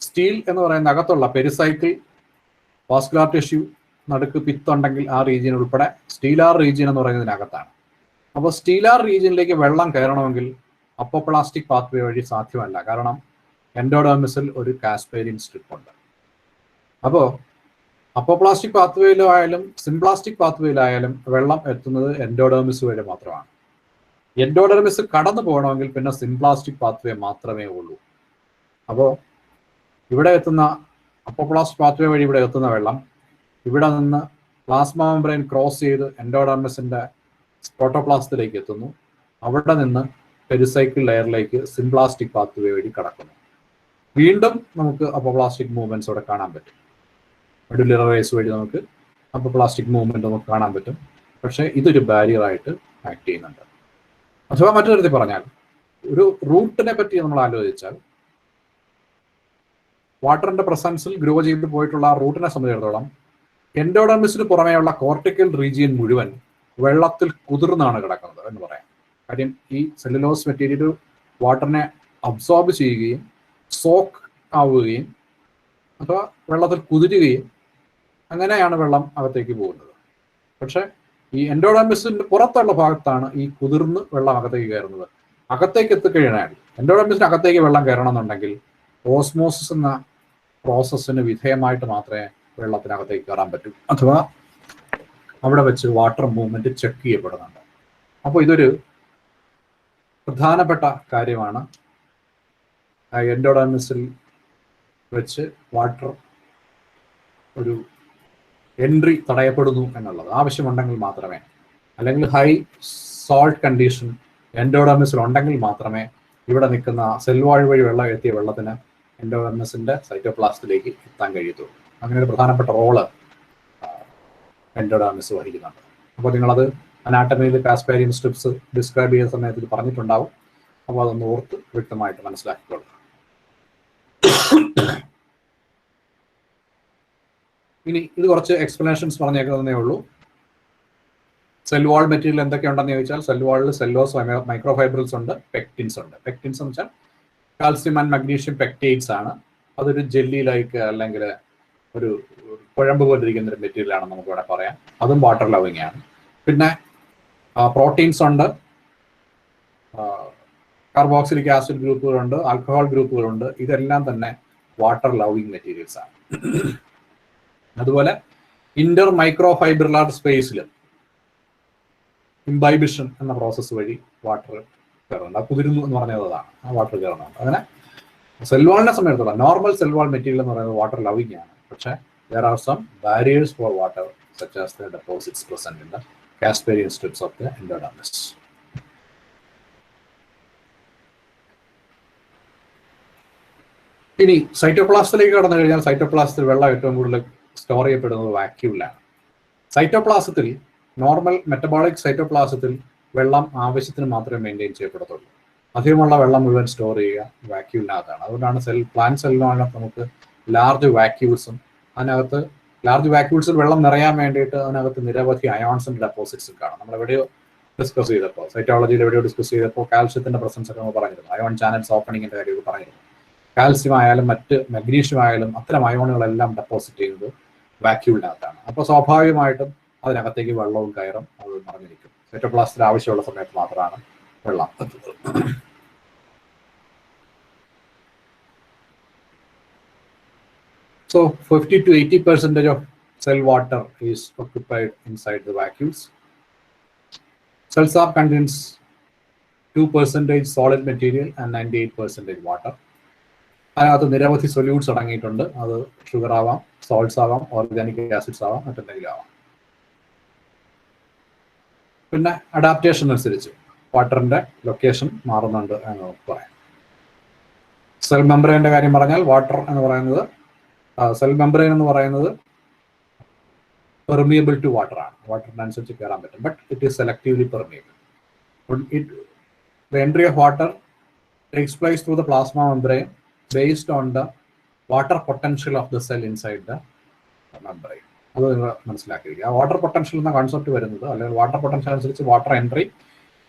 സ്റ്റീൽ എന്ന് പറയുന്ന അകത്തുള്ള പെരിസൈക്കിൾ, വാസ്കുലാർ ടിഷ്യൂ, നടുക്ക് പിത്തുണ്ടെങ്കിൽ ആ റീജിയൻ ഉൾപ്പെടെ സ്റ്റീലാർ റീജിയൻ എന്ന് പറയുന്നതിനകത്താണ്. അപ്പോൾ സ്റ്റീലാർ റീജിയനിലേക്ക് വെള്ളം കയറണമെങ്കിൽ അപ്പോപ്ലാസ്റ്റിക് പാത്വേ വഴി സാധ്യമല്ല, കാരണം എൻഡോഡെർമിസിൽ ഒരു കാസ്പേരിയൻ സ്ട്രിപ്പ് ഉണ്ട്. അപ്പോൾ അപ്പോപ്ലാസ്റ്റിക് പാത്വേയിലായാലും സിംപ്ലാസ്റ്റിക് പാത്വേയിലായാലും വെള്ളം എത്തുന്നത് എൻഡോഡെർമിസ് വഴി മാത്രമാണ്. എൻഡോഡെർമിസ് കടന്നു പോകണമെങ്കിൽ പിന്നെ സിംപ്ലാസ്റ്റിക് പാത്വേ മാത്രമേ ഉള്ളൂ. അപ്പോൾ ഇവിടെ എത്തുന്ന അപ്പോപ്ലാസ്റ്റിക് പാത്വേ വഴി ഇവിടെ എത്തുന്ന വെള്ളം ഇവിടെ നിന്ന് പ്ലാസ്മ മെംബ്രെയിൻ ക്രോസ് ചെയ്ത് എൻഡോഡെർമിസിന്റെ പ്രോട്ടോപ്ലാസത്തിലേക്ക് എത്തുന്നു. അവിടെ നിന്ന് പെരിസൈക്കിൾ ലെയറിലേക്ക് സിംപ്ലാസ്റ്റിക് പാത്വേ വഴി കടക്കുന്നു. വീണ്ടും നമുക്ക് അപ്പോപ്ലാസ്റ്റിക് മൂവ്മെന്റ്സ് അവിടെ കാണാൻ പറ്റും. മെഡുലറി റേസ് വഴി നമുക്ക് അപ്പോപ്ലാസ്റ്റിക് മൂവ്മെന്റ് നമുക്ക് കാണാൻ പറ്റും. പക്ഷേ ഇതൊരു ബാരിയറായിട്ട് ആക്ട് ചെയ്യുന്നുണ്ട്. അഥവാ മറ്റൊരു തരത്തിൽ പറഞ്ഞാൽ, ഒരു റൂട്ടിനെ പറ്റി നമ്മൾ ആലോചിച്ചാൽ, വാട്ടറിന്റെ പ്രസൻസിൽ ഗ്രോ ചെയ്ത് പോയിട്ടുള്ള ആ റൂട്ടിനെ സംബന്ധിച്ചിടത്തോളം എൻഡോഡെർമിസിന് പുറമേയുള്ള കോർട്ടിക്കൽ റീജിയൻ മുഴുവൻ വെള്ളത്തിൽ കുതിർന്നാണ് കിടക്കുന്നത് എന്ന് പറയാം. കാര്യം ഈ സെല്ലുലോസ് മെറ്റീരിയൽ വാട്ടറിനെ അബ്സോർബ് ചെയ്യുകയും സോക്ക് ആവുകയും അഥവാ വെള്ളത്തിൽ കുതിരുകയും അങ്ങനെയാണ് വെള്ളം അകത്തേക്ക് പോകുന്നത്. പക്ഷെ ഈ എൻഡോഡെർമിസിന്റെ പുറത്തുള്ള ഭാഗത്താണ് ഈ കുതിർന്ന് വെള്ളം അകത്തേക്ക് കയറുന്നത്. അകത്തേക്ക് എത്തിക്കഴിഞ്ഞാൽ എൻഡോഡെർമിസിന് അകത്തേക്ക് വെള്ളം കയറണം എന്നുണ്ടെങ്കിൽ ഓസ്മോസിസ് എന്ന പ്രോസസ്സിന് വിധേയമായിട്ട് മാത്രമേ വെള്ളത്തിനകത്തേക്ക് കയറാൻ പറ്റൂ, അഥവാ അവിടെ വെച്ച് വാട്ടർ മൂവ്മെന്റ് ചെക്ക് ചെയ്യപ്പെടുന്നുണ്ട്. അപ്പോൾ ഇതൊരു പ്രധാനപ്പെട്ട കാര്യമാണ്. എൻഡോഡെർമിസിൽ വെച്ച് വാട്ടർ ഒരു എൻട്രി തടയപ്പെടുന്നു എന്നുള്ളത് ആവശ്യമുണ്ടെങ്കിൽ മാത്രമേ, അല്ലെങ്കിൽ ഹൈ സോൾട്ട് കണ്ടീഷൻ എൻഡോഡെർമിസിൽ ഉണ്ടെങ്കിൽ മാത്രമേ ഇവിടെ നിൽക്കുന്ന സെൽ വാൾ വഴി വെള്ളം എത്തിയ വെള്ളത്തിന് എൻഡോഡെർമിസിന്റെ സൈറ്റോപ്ലാസത്തിലേക്ക് എത്താൻ കഴിയത്തുള്ളൂ. അങ്ങനെ ഒരു പ്രധാനപ്പെട്ട റോള് എൻഡോഡെർമിസ് വഹിക്കുന്നുണ്ട്. അപ്പോൾ നിങ്ങളത് അനാട്ടമിയിൽ കാസ്പാരിയൻ സ്ട്രിപ്സ് ഡിസ്ക്രൈബ് ചെയ്യുന്ന സമയത്ത് ഇത് പറഞ്ഞിട്ടുണ്ടാവും. അപ്പോൾ അതൊന്ന് ഓർത്ത് വ്യക്തമായിട്ട് മനസ്സിലാക്കിക്കൊള്ളുക. ഇനി ഇത് കുറച്ച് എക്സ്പ്ലനേഷൻസ് പറഞ്ഞേക്കുന്നതേ ഉള്ളൂ. സെൽ വാൾ മെറ്റീരിയൽ എന്തൊക്കെയുണ്ടെന്ന് ചോദിച്ചാൽ, സെൽ വാളിൽ സെല്ലോസ്, മൈക്രോഫൈബ്രിൽസ് ഉണ്ട്, പെക്ടിൻസ് ഉണ്ട്. പെക്ടിൻസ് എന്ന് വെച്ചാൽ കാൽസ്യം ആൻഡ് മഗ്നീഷ്യം പെക്ടേറ്റ്സ് ആണ്. അതൊരു ജെല്ലി ലൈക്ക് അല്ലെങ്കിൽ ഒരു കുഴമ്പ് പോലെ ഇരിക്കുന്ന ഒരു മെറ്റീരിയൽ ആണെന്ന് നമുക്ക് ഇവിടെ പറയാം. അതും വാട്ടർ ലവിങ് ആണ്. പിന്നെ പ്രോട്ടീൻസ് ഉണ്ട്, കാർബോക്സിലിക് ആസിഡ് ഗ്രൂപ്പുകളുണ്ട്, ആൽക്കഹോൾ ഗ്രൂപ്പുകളുണ്ട്. ഇതെല്ലാം തന്നെ വാട്ടർ ലവിങ് മെറ്റീരിയൽസ് ആണ്. അതുപോലെ ഇന്റർ മൈക്രോഫൈബ്രിലാർ സ്പേസിൽ ഇംബൈബിഷൻ എന്ന പ്രോസസ്സ് വഴി വാട്ടർ കയറുന്നുണ്ട്. ആ കുതിരുന്നു എന്ന് പറഞ്ഞത് അതാണ്, ആ വാട്ടർ കയറുന്നുണ്ട്. അങ്ങനെ സെൽവാളിനെ സംബന്ധിച്ചിടത്തോളം നോർമൽ സെൽവാൾ മെറ്റീരിയൽ എന്ന് പറയുന്നത് വാട്ടർ ലവിങ് ആണ്. പക്ഷേ there are some barriers for water such as the deposits present in the Casparian strips of the endodermis. ഇനി സൈറ്റോപ്ലാസത്തിലേക്ക് കടന്നു കഴിഞ്ഞാൽ സൈറ്റോപ്ലാസത്തിൽ വെള്ളം ഏറ്റവും കൂടുതൽ സ്റ്റോർ ചെയ്യപ്പെടുന്നത് വാക്യൂമിലാണ്. സൈറ്റോപ്ലാസത്തിൽ നോർമൽ മെറ്റബോളിക് സൈറ്റോപ്ലാസത്തിൽ വെള്ളം ആവശ്യത്തിന് മാത്രമേ മെയിൻറ്റെയിൻ ചെയ്യപ്പെടത്തുള്ളൂ. അധികമുള്ള വെള്ളം മുഴുവൻ സ്റ്റോർ ചെയ്യുക വാക്യൂമിനകത്താണ്. അതുകൊണ്ടാണ് പ്ലാന്റ് സെല്ലിനകത്ത് നമുക്ക് ലാർജ് വാക്യൂൾസും അതിനകത്ത് ലാർജ് വാക്യൂൾസിൽ വെള്ളം നിറയാൻ വേണ്ടിയിട്ട് അതിനകത്ത് നിരവധി അയോൺസിന്റെ ഡെപ്പോസിറ്റ്സ് കാണാം. നമ്മൾ എവിടെയോ ഡിസ്കസ് ചെയ്തപ്പോൾ, സൈറ്റോളജിയിൽ എവിടെയോ ഡിസ്കസ് ചെയ്തപ്പോൾ കാൽസ്യത്തിന്റെ പ്രസൻസ് ഒക്കെ നമ്മൾ പറഞ്ഞിരുന്നു. അയോൺ ചാനൽസ് ഓപ്പണിങ്ങിന്റെ കാര്യമൊക്കെ പറഞ്ഞിരുന്നു. കാൽസ്യം ആയാലും മറ്റ് മഗ്നീഷ്യം ആയാലും അത്തരം അയോണുകളെല്ലാം ഡെപ്പോസിറ്റ് ചെയ്യുന്നത് വാക്യൂളിനകത്താണ്. അപ്പോൾ സ്വാഭാവികമായിട്ടും അതിനകത്തേക്ക് വെള്ളവും കയറും, അത് നിറഞ്ഞിരിക്കും. സൈറ്റോപ്ലാസത്തിൽ ആവശ്യമുള്ള സമയത്ത് മാത്രമാണ് വെള്ളം എത്തുന്നത്. So 50 to 80% of cell water is occupied inside the vacuoles. Cell sap contains 2% solid material and 98% water. അതിനകത്ത് നിരവധി സൊല്യൂട്ട്സ് അടങ്ങിയിട്ടുണ്ട്. അത് ഷുഗർ ആവാം, സോൾട്ട്സ് ആവാം, ഓർഗാനിക് ആസിഡ്സ് ആവാം, മറ്റെന്തെങ്കിലും ആവാം. പിന്നെ അഡാപ്റ്റേഷൻ അനുസരിച്ച് വാട്ടറിന്റെ ലൊക്കേഷൻ മാറുന്നുണ്ട് എന്ന് നമുക്ക് പറയാം. സെൽ മെംബ്രെയിന്റെ കാര്യം പറഞ്ഞാൽ വാട്ടർ എന്ന് പറയുന്നത് സെൽ മെംബ്രെയിൻ എന്ന് പറയുന്നത് പെർമിയബിൾ ടു വാട്ടർ ആണ്. വാട്ടറിനനുസരിച്ച് കയറാൻ പറ്റും, but it is selectively permeable. The entry of water takes place through the plasma membrane based on the water potential of the cell inside the membrane. അത് നിങ്ങൾ മനസ്സിലാക്കിയിരിക്കുക. ആ വാട്ടർ പൊട്ടൻഷ്യൽ എന്ന കോൺസെപ്റ്റ് വരുന്നത്, അല്ലെങ്കിൽ വാട്ടർ പൊട്ടൻഷ്യൽ അനുസരിച്ച് വാട്ടർ എൻട്രി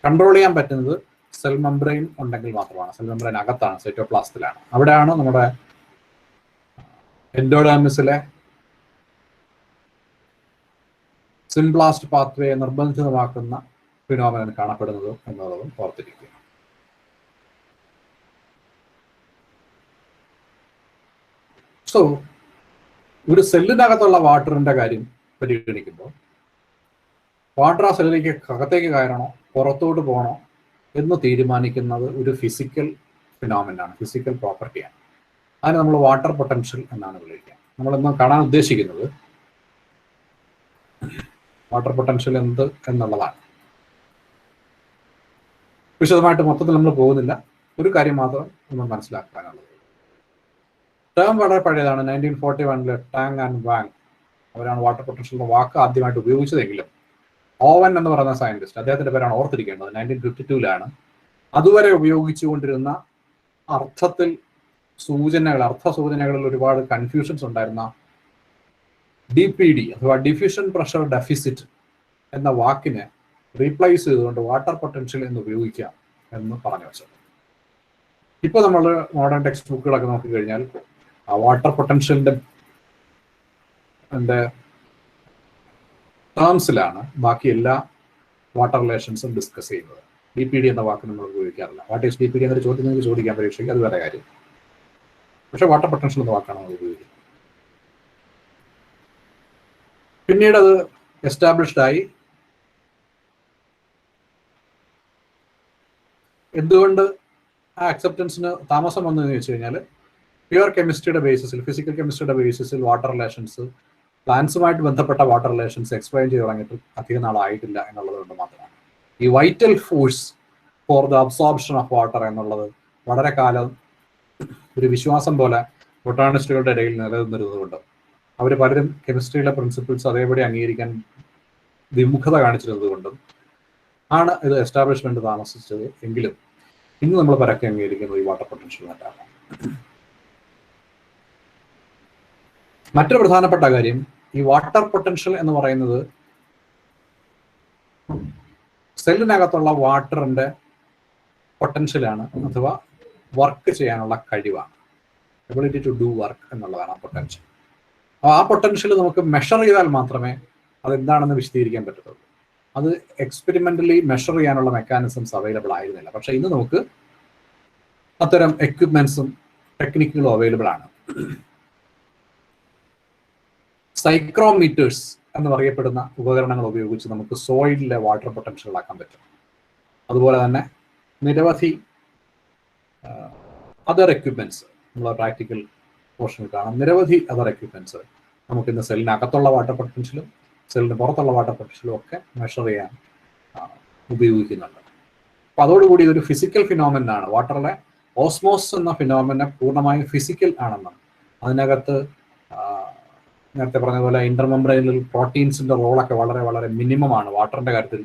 കൺട്രോൾ ചെയ്യാൻ പറ്റുന്നത് സെൽ മെംബ്രെയിൻ ഉണ്ടെങ്കിൽ മാത്രമാണ്. സെൽ മെംബ്രെയിൻ അകത്താണ്, സൈറ്റോപ്ലാസത്തിലാണ്. അവിടെയാണ് നമ്മുടെ എൻഡോഡെർമിസിലെ സിംപ്ലാസ്റ്റ് പാത്വേ നിർബന്ധിതമാക്കുന്ന ഫിനോമിനൻ കാണപ്പെടുന്നത് എന്നുള്ളതും ഓർത്തിരിക്കുക. സോ ഒരു സെല്ലിനകത്തുള്ള വാട്ടറിന്റെ കാര്യം പരിഗണിക്കുമ്പോൾ വാട്ടർ ആ സെല്ലിലേക്ക് അകത്തേക്ക് കയറണോ പുറത്തോട്ട് പോകണോ എന്ന് തീരുമാനിക്കുന്നത് ഒരു ഫിസിക്കൽ ഫിനോമിനാണ്, ഫിസിക്കൽ പ്രോപ്പർട്ടിയാണ്. അതിന് നമ്മൾ വാട്ടർ പൊട്ടൻഷ്യൽ എന്നാണ് വിളിക്കുക. നമ്മളിന്ന് കാണാൻ ഉദ്ദേശിക്കുന്നത് വാട്ടർ പൊട്ടൻഷ്യൽ എന്ത് എന്നുള്ളതാണ്. വിശദമായിട്ട് മൊത്തത്തിൽ നമ്മൾ പോകുന്നില്ല. ഒരു കാര്യം മാത്രം നമ്മൾ മനസ്സിലാക്കാനുള്ളത്, ടേം വളരെ പഴയതാണ്. 1941 ടാങ് ആൻഡ് വാങ് അവരാണ് വാട്ടർ പൊട്ടൻഷ്യൽ വാക്ക് ആദ്യമായിട്ട് ഉപയോഗിച്ചതെങ്കിലും ഓവൻ എന്ന് പറയുന്ന സയന്റിസ്റ്റ്, അദ്ദേഹത്തിന്റെ പേരാണ് ഓർത്തിരിക്കേണ്ടത്, 1952 അതുവരെ ഉപയോഗിച്ചുകൊണ്ടിരുന്ന അർത്ഥത്തിൽ അർത്ഥസൂചനകളിൽ ഒരുപാട് കൺഫ്യൂഷൻസ് ഉണ്ടായിരുന്ന DPD അഥവാ ഡിഫ്യൂഷൻ പ്രഷർ ഡെഫിസിറ്റ് എന്ന വാക്കിനെ റീപ്ലേസ് ചെയ്തുകൊണ്ട് വാട്ടർ പൊട്ടൻഷ്യൽ എന്ന് ഉപയോഗിക്കാം എന്ന് പറഞ്ഞു വെച്ചത്. ഇപ്പോൾ നമ്മൾ മോഡേൺ ടെക്സ്റ്റ് ബുക്കുകളൊക്കെ നോക്കിക്കഴിഞ്ഞാൽ ആ വാട്ടർ പൊട്ടൻഷ്യലിന്റെ ടേംസിലാണ് ബാക്കി എല്ലാ വാട്ടർ റിലേഷൻസും ഡിസ്കസ് ചെയ്യുന്നത്. DPD എന്ന വാക്ക് നമ്മൾ ഉപയോഗിക്കാറില്ല. വാട്ട് ഈസ് DPD എന്നൊരു ചോദ്യം നിങ്ങൾക്ക് ചോദിക്കാൻ പരീക്ഷയ്ക്ക്, അത് വേറെ കാര്യം. പക്ഷെ വാട്ടർ പൊട്ടൻഷ്യൽ എന്ന വാക്കാണ് നമ്മൾ ഉപയോഗിക്കുന്നത്. പിന്നീട് അത് എസ്റ്റാബ്ലിഷ്ഡ് ആയി. എന്തുകൊണ്ട് ആ അക്സെപ്റ്റൻസിന് താമസം വന്നു എന്ന് വെച്ച് കഴിഞ്ഞാൽ, പ്യുവർ കെമിസ്ട്രിയുടെ ബേസിസിൽ, ഫിസിക്കൽ കെമിസ്ട്രിയുടെ ബേസിസിൽ വാട്ടർ റിലേഷൻസ്, പ്ലാന്റ്സുമായിട്ട് ബന്ധപ്പെട്ട വാട്ടർ റിലേഷൻസ് എക്സ്പ്ലെയിൻ ചെയ്ത് തുടങ്ങിയിട്ട് അധികം നാളായിട്ടില്ല എന്നുള്ളത് കൊണ്ട് മാത്രമാണ്. ഈ vital force for the absorption of water എന്നുള്ളത് വളരെ കാലം ഒരു വിശ്വാസം പോലെ ബൊട്ടാണിസ്റ്റുകളുടെ ഇടയിൽ നിലനിന്നിരുന്നതുകൊണ്ട് അവർ പലരും കെമിസ്ട്രിയിലെ പ്രിൻസിപ്പിൾസ് അതേപടി അംഗീകരിക്കാൻ വിമുഖത കാണിച്ചിരുന്നത് കൊണ്ടും ആണ് ഇത് എസ്റ്റാബ്ലിഷ്മെന്റ് താമസിച്ചത്. എങ്കിലും ഇന്ന് നമ്മൾ പരക്കെ അംഗീകരിക്കുന്നത് ഈ വാട്ടർ പൊട്ടൻഷ്യൽ മാറ്റാണ്. മറ്റൊരു പ്രധാനപ്പെട്ട കാര്യം, ഈ വാട്ടർ പൊട്ടൻഷ്യൽ എന്ന് പറയുന്നത് സെല്ലിനകത്തുള്ള വാട്ടറിന്റെ പൊട്ടൻഷ്യലാണ്, അഥവാ വർക്ക് ചെയ്യാനുള്ള കഴിവാണ്. എബിലിറ്റി ടു ഡു വർക്ക് എന്നുള്ളതാണ് ആ പൊട്ടൻഷ്യൽ. അപ്പോൾ ആ പൊട്ടൻഷ്യൽ നമുക്ക് മെഷർ ചെയ്താൽ മാത്രമേ അതെന്താണെന്ന് വിശദീകരിക്കാൻ പറ്റത്തുള്ളൂ. അത് എക്സ്പെരിമെന്റലി മെഷർ ചെയ്യാനുള്ള മെക്കാനിസംസ് അവൈലബിൾ ആയിരുന്നില്ല. പക്ഷെ ഇന്ന് നമുക്ക് അത്തരം എക്വിപ്മെന്റ്സും ടെക്നിക്കുകളും അവൈലബിൾ ആണ്. സൈക്രോമീറ്റേഴ്സ് എന്ന് പറയപ്പെടുന്ന ഉപകരണങ്ങൾ ഉപയോഗിച്ച് നമുക്ക് സോയിലിലെ വാട്ടർ പൊട്ടൻഷ്യൽ ആക്കാൻ പറ്റും. അതുപോലെ തന്നെ നിരവധി അതർ എക്വിപ്മെന്റ്സ് നമ്മൾ പ്രാക്ടിക്കൽ പോർഷനിൽ കാണാം. നിരവധി അതർ എക്വിപ്മെന്റ്സ് നമുക്ക് ഇന്ന് സെല്ലിനകത്തുള്ള വാട്ടർ പൊട്ടൻഷ്യലും സെല്ലിന് പുറത്തുള്ള വാട്ടർ പൊട്ടൻഷ്യലും ഒക്കെ മെഷർ ചെയ്യാൻ ഉപയോഗിക്കുന്നുണ്ട്. അപ്പൊ അതോടുകൂടി ഇതൊരു ഫിസിക്കൽ ഫിനോമിനാണ്. വാട്ടറിലെ ഓസ്മോസ് എന്ന ഫിനോമിന പൂർണ്ണമായും ഫിസിക്കൽ ആണെന്നും അതിനകത്ത് നേരത്തെ പറഞ്ഞ പോലെ ഇന്റർമെംബ്രൈനൽ പ്രോട്ടീൻസിന്റെ റോളൊക്കെ വളരെ വളരെ മിനിമം ആണ് വാട്ടറിന്റെ കാര്യത്തിൽ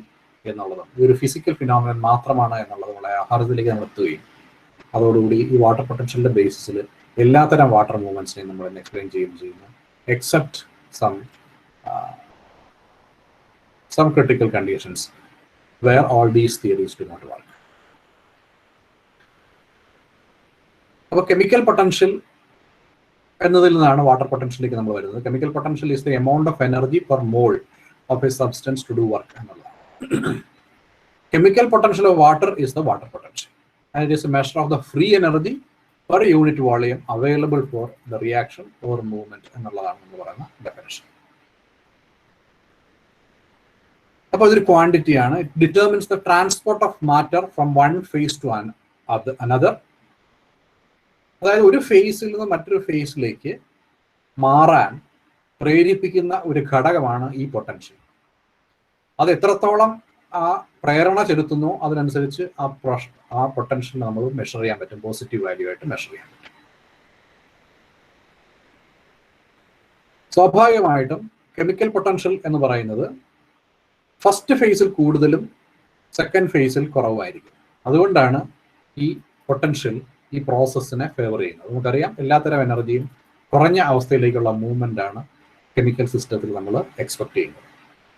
എന്നുള്ളതും ഇതൊരു ഫിസിക്കൽ ഫിനോമിനൻ മാത്രമാണ് എന്നുള്ളത് വളരെ ആഹാരത്തിലേക്ക് നമ്മൾ എത്തുകയും അതോടുകൂടി ഈ വാട്ടർ പൊട്ടൻഷ്യലിന്റെ ബേസിസിൽ എല്ലാത്തരം വാട്ടർ മൂവ്മെന്റ്സിനെയും നമ്മൾ എക്സ്പ്ലെയിൻ ചെയ്യുന്നു, except some critical conditions where all these theories do not work. അപ്പോൾ കെമിക്കൽ പൊട്ടൻഷ്യൽ എന്നതിൽ നിന്നാണ് വാട്ടർ പൊട്ടൻഷ്യലിലേക്ക് നമ്മൾ വരുന്നത്. Chemical potential is the amount of energy per mole of a substance to do work എന്നുള്ളതാണ്. Chemical potential of water is the water potential and it is a measure of the free energy per unit volume available for the reaction or movement എന്നുള്ളതാണ് നമ്മൾ പറയുന്ന ഡെഫിനിഷൻ. അപ്പോൾ ഇതൊരു ക്വാണ്ടിറ്റിയാണ്. It determines the transport of matter from one face to another. അതായത് ഒരു ഫേസിൽ നിന്ന് മറ്റൊരു ഫേസിലേക്ക് മാറാൻ പ്രേരിപ്പിക്കുന്ന ഒരു ഘടകമാണ് ഈ പൊട്ടൻഷ്യൽ. അത് എത്രത്തോളം ആ പ്രേരണ ചെലുത്തുന്നു അതിനനുസരിച്ച് ആ പൊട്ടൻഷ്യൽ നമ്മൾ മെഷർ ചെയ്യാൻ പറ്റും, പോസിറ്റീവ് വാല്യൂ ആയിട്ട് മെഷർ ചെയ്യാൻ പറ്റും. സ്വാഭാവികമായിട്ടും കെമിക്കൽ പൊട്ടൻഷ്യൽ എന്ന് പറയുന്നത് ഫസ്റ്റ് ഫേസിൽ കൂടുതലും സെക്കൻഡ് ഫേസിൽ കുറവായിരിക്കും. അതുകൊണ്ടാണ് ഈ പൊട്ടൻഷ്യൽ ഈ പ്രോസസ്സിനെ ഫേവർ ചെയ്യുന്നത്. നമുക്കറിയാം എല്ലാത്തരം എനർജിയും കുറഞ്ഞ അവസ്ഥയിലേക്കുള്ള മൂവ്മെന്റ് ആണ് കെമിക്കൽ സിസ്റ്റത്തിൽ നമ്മൾ എക്സ്പെക്ട് ചെയ്യുന്നത്.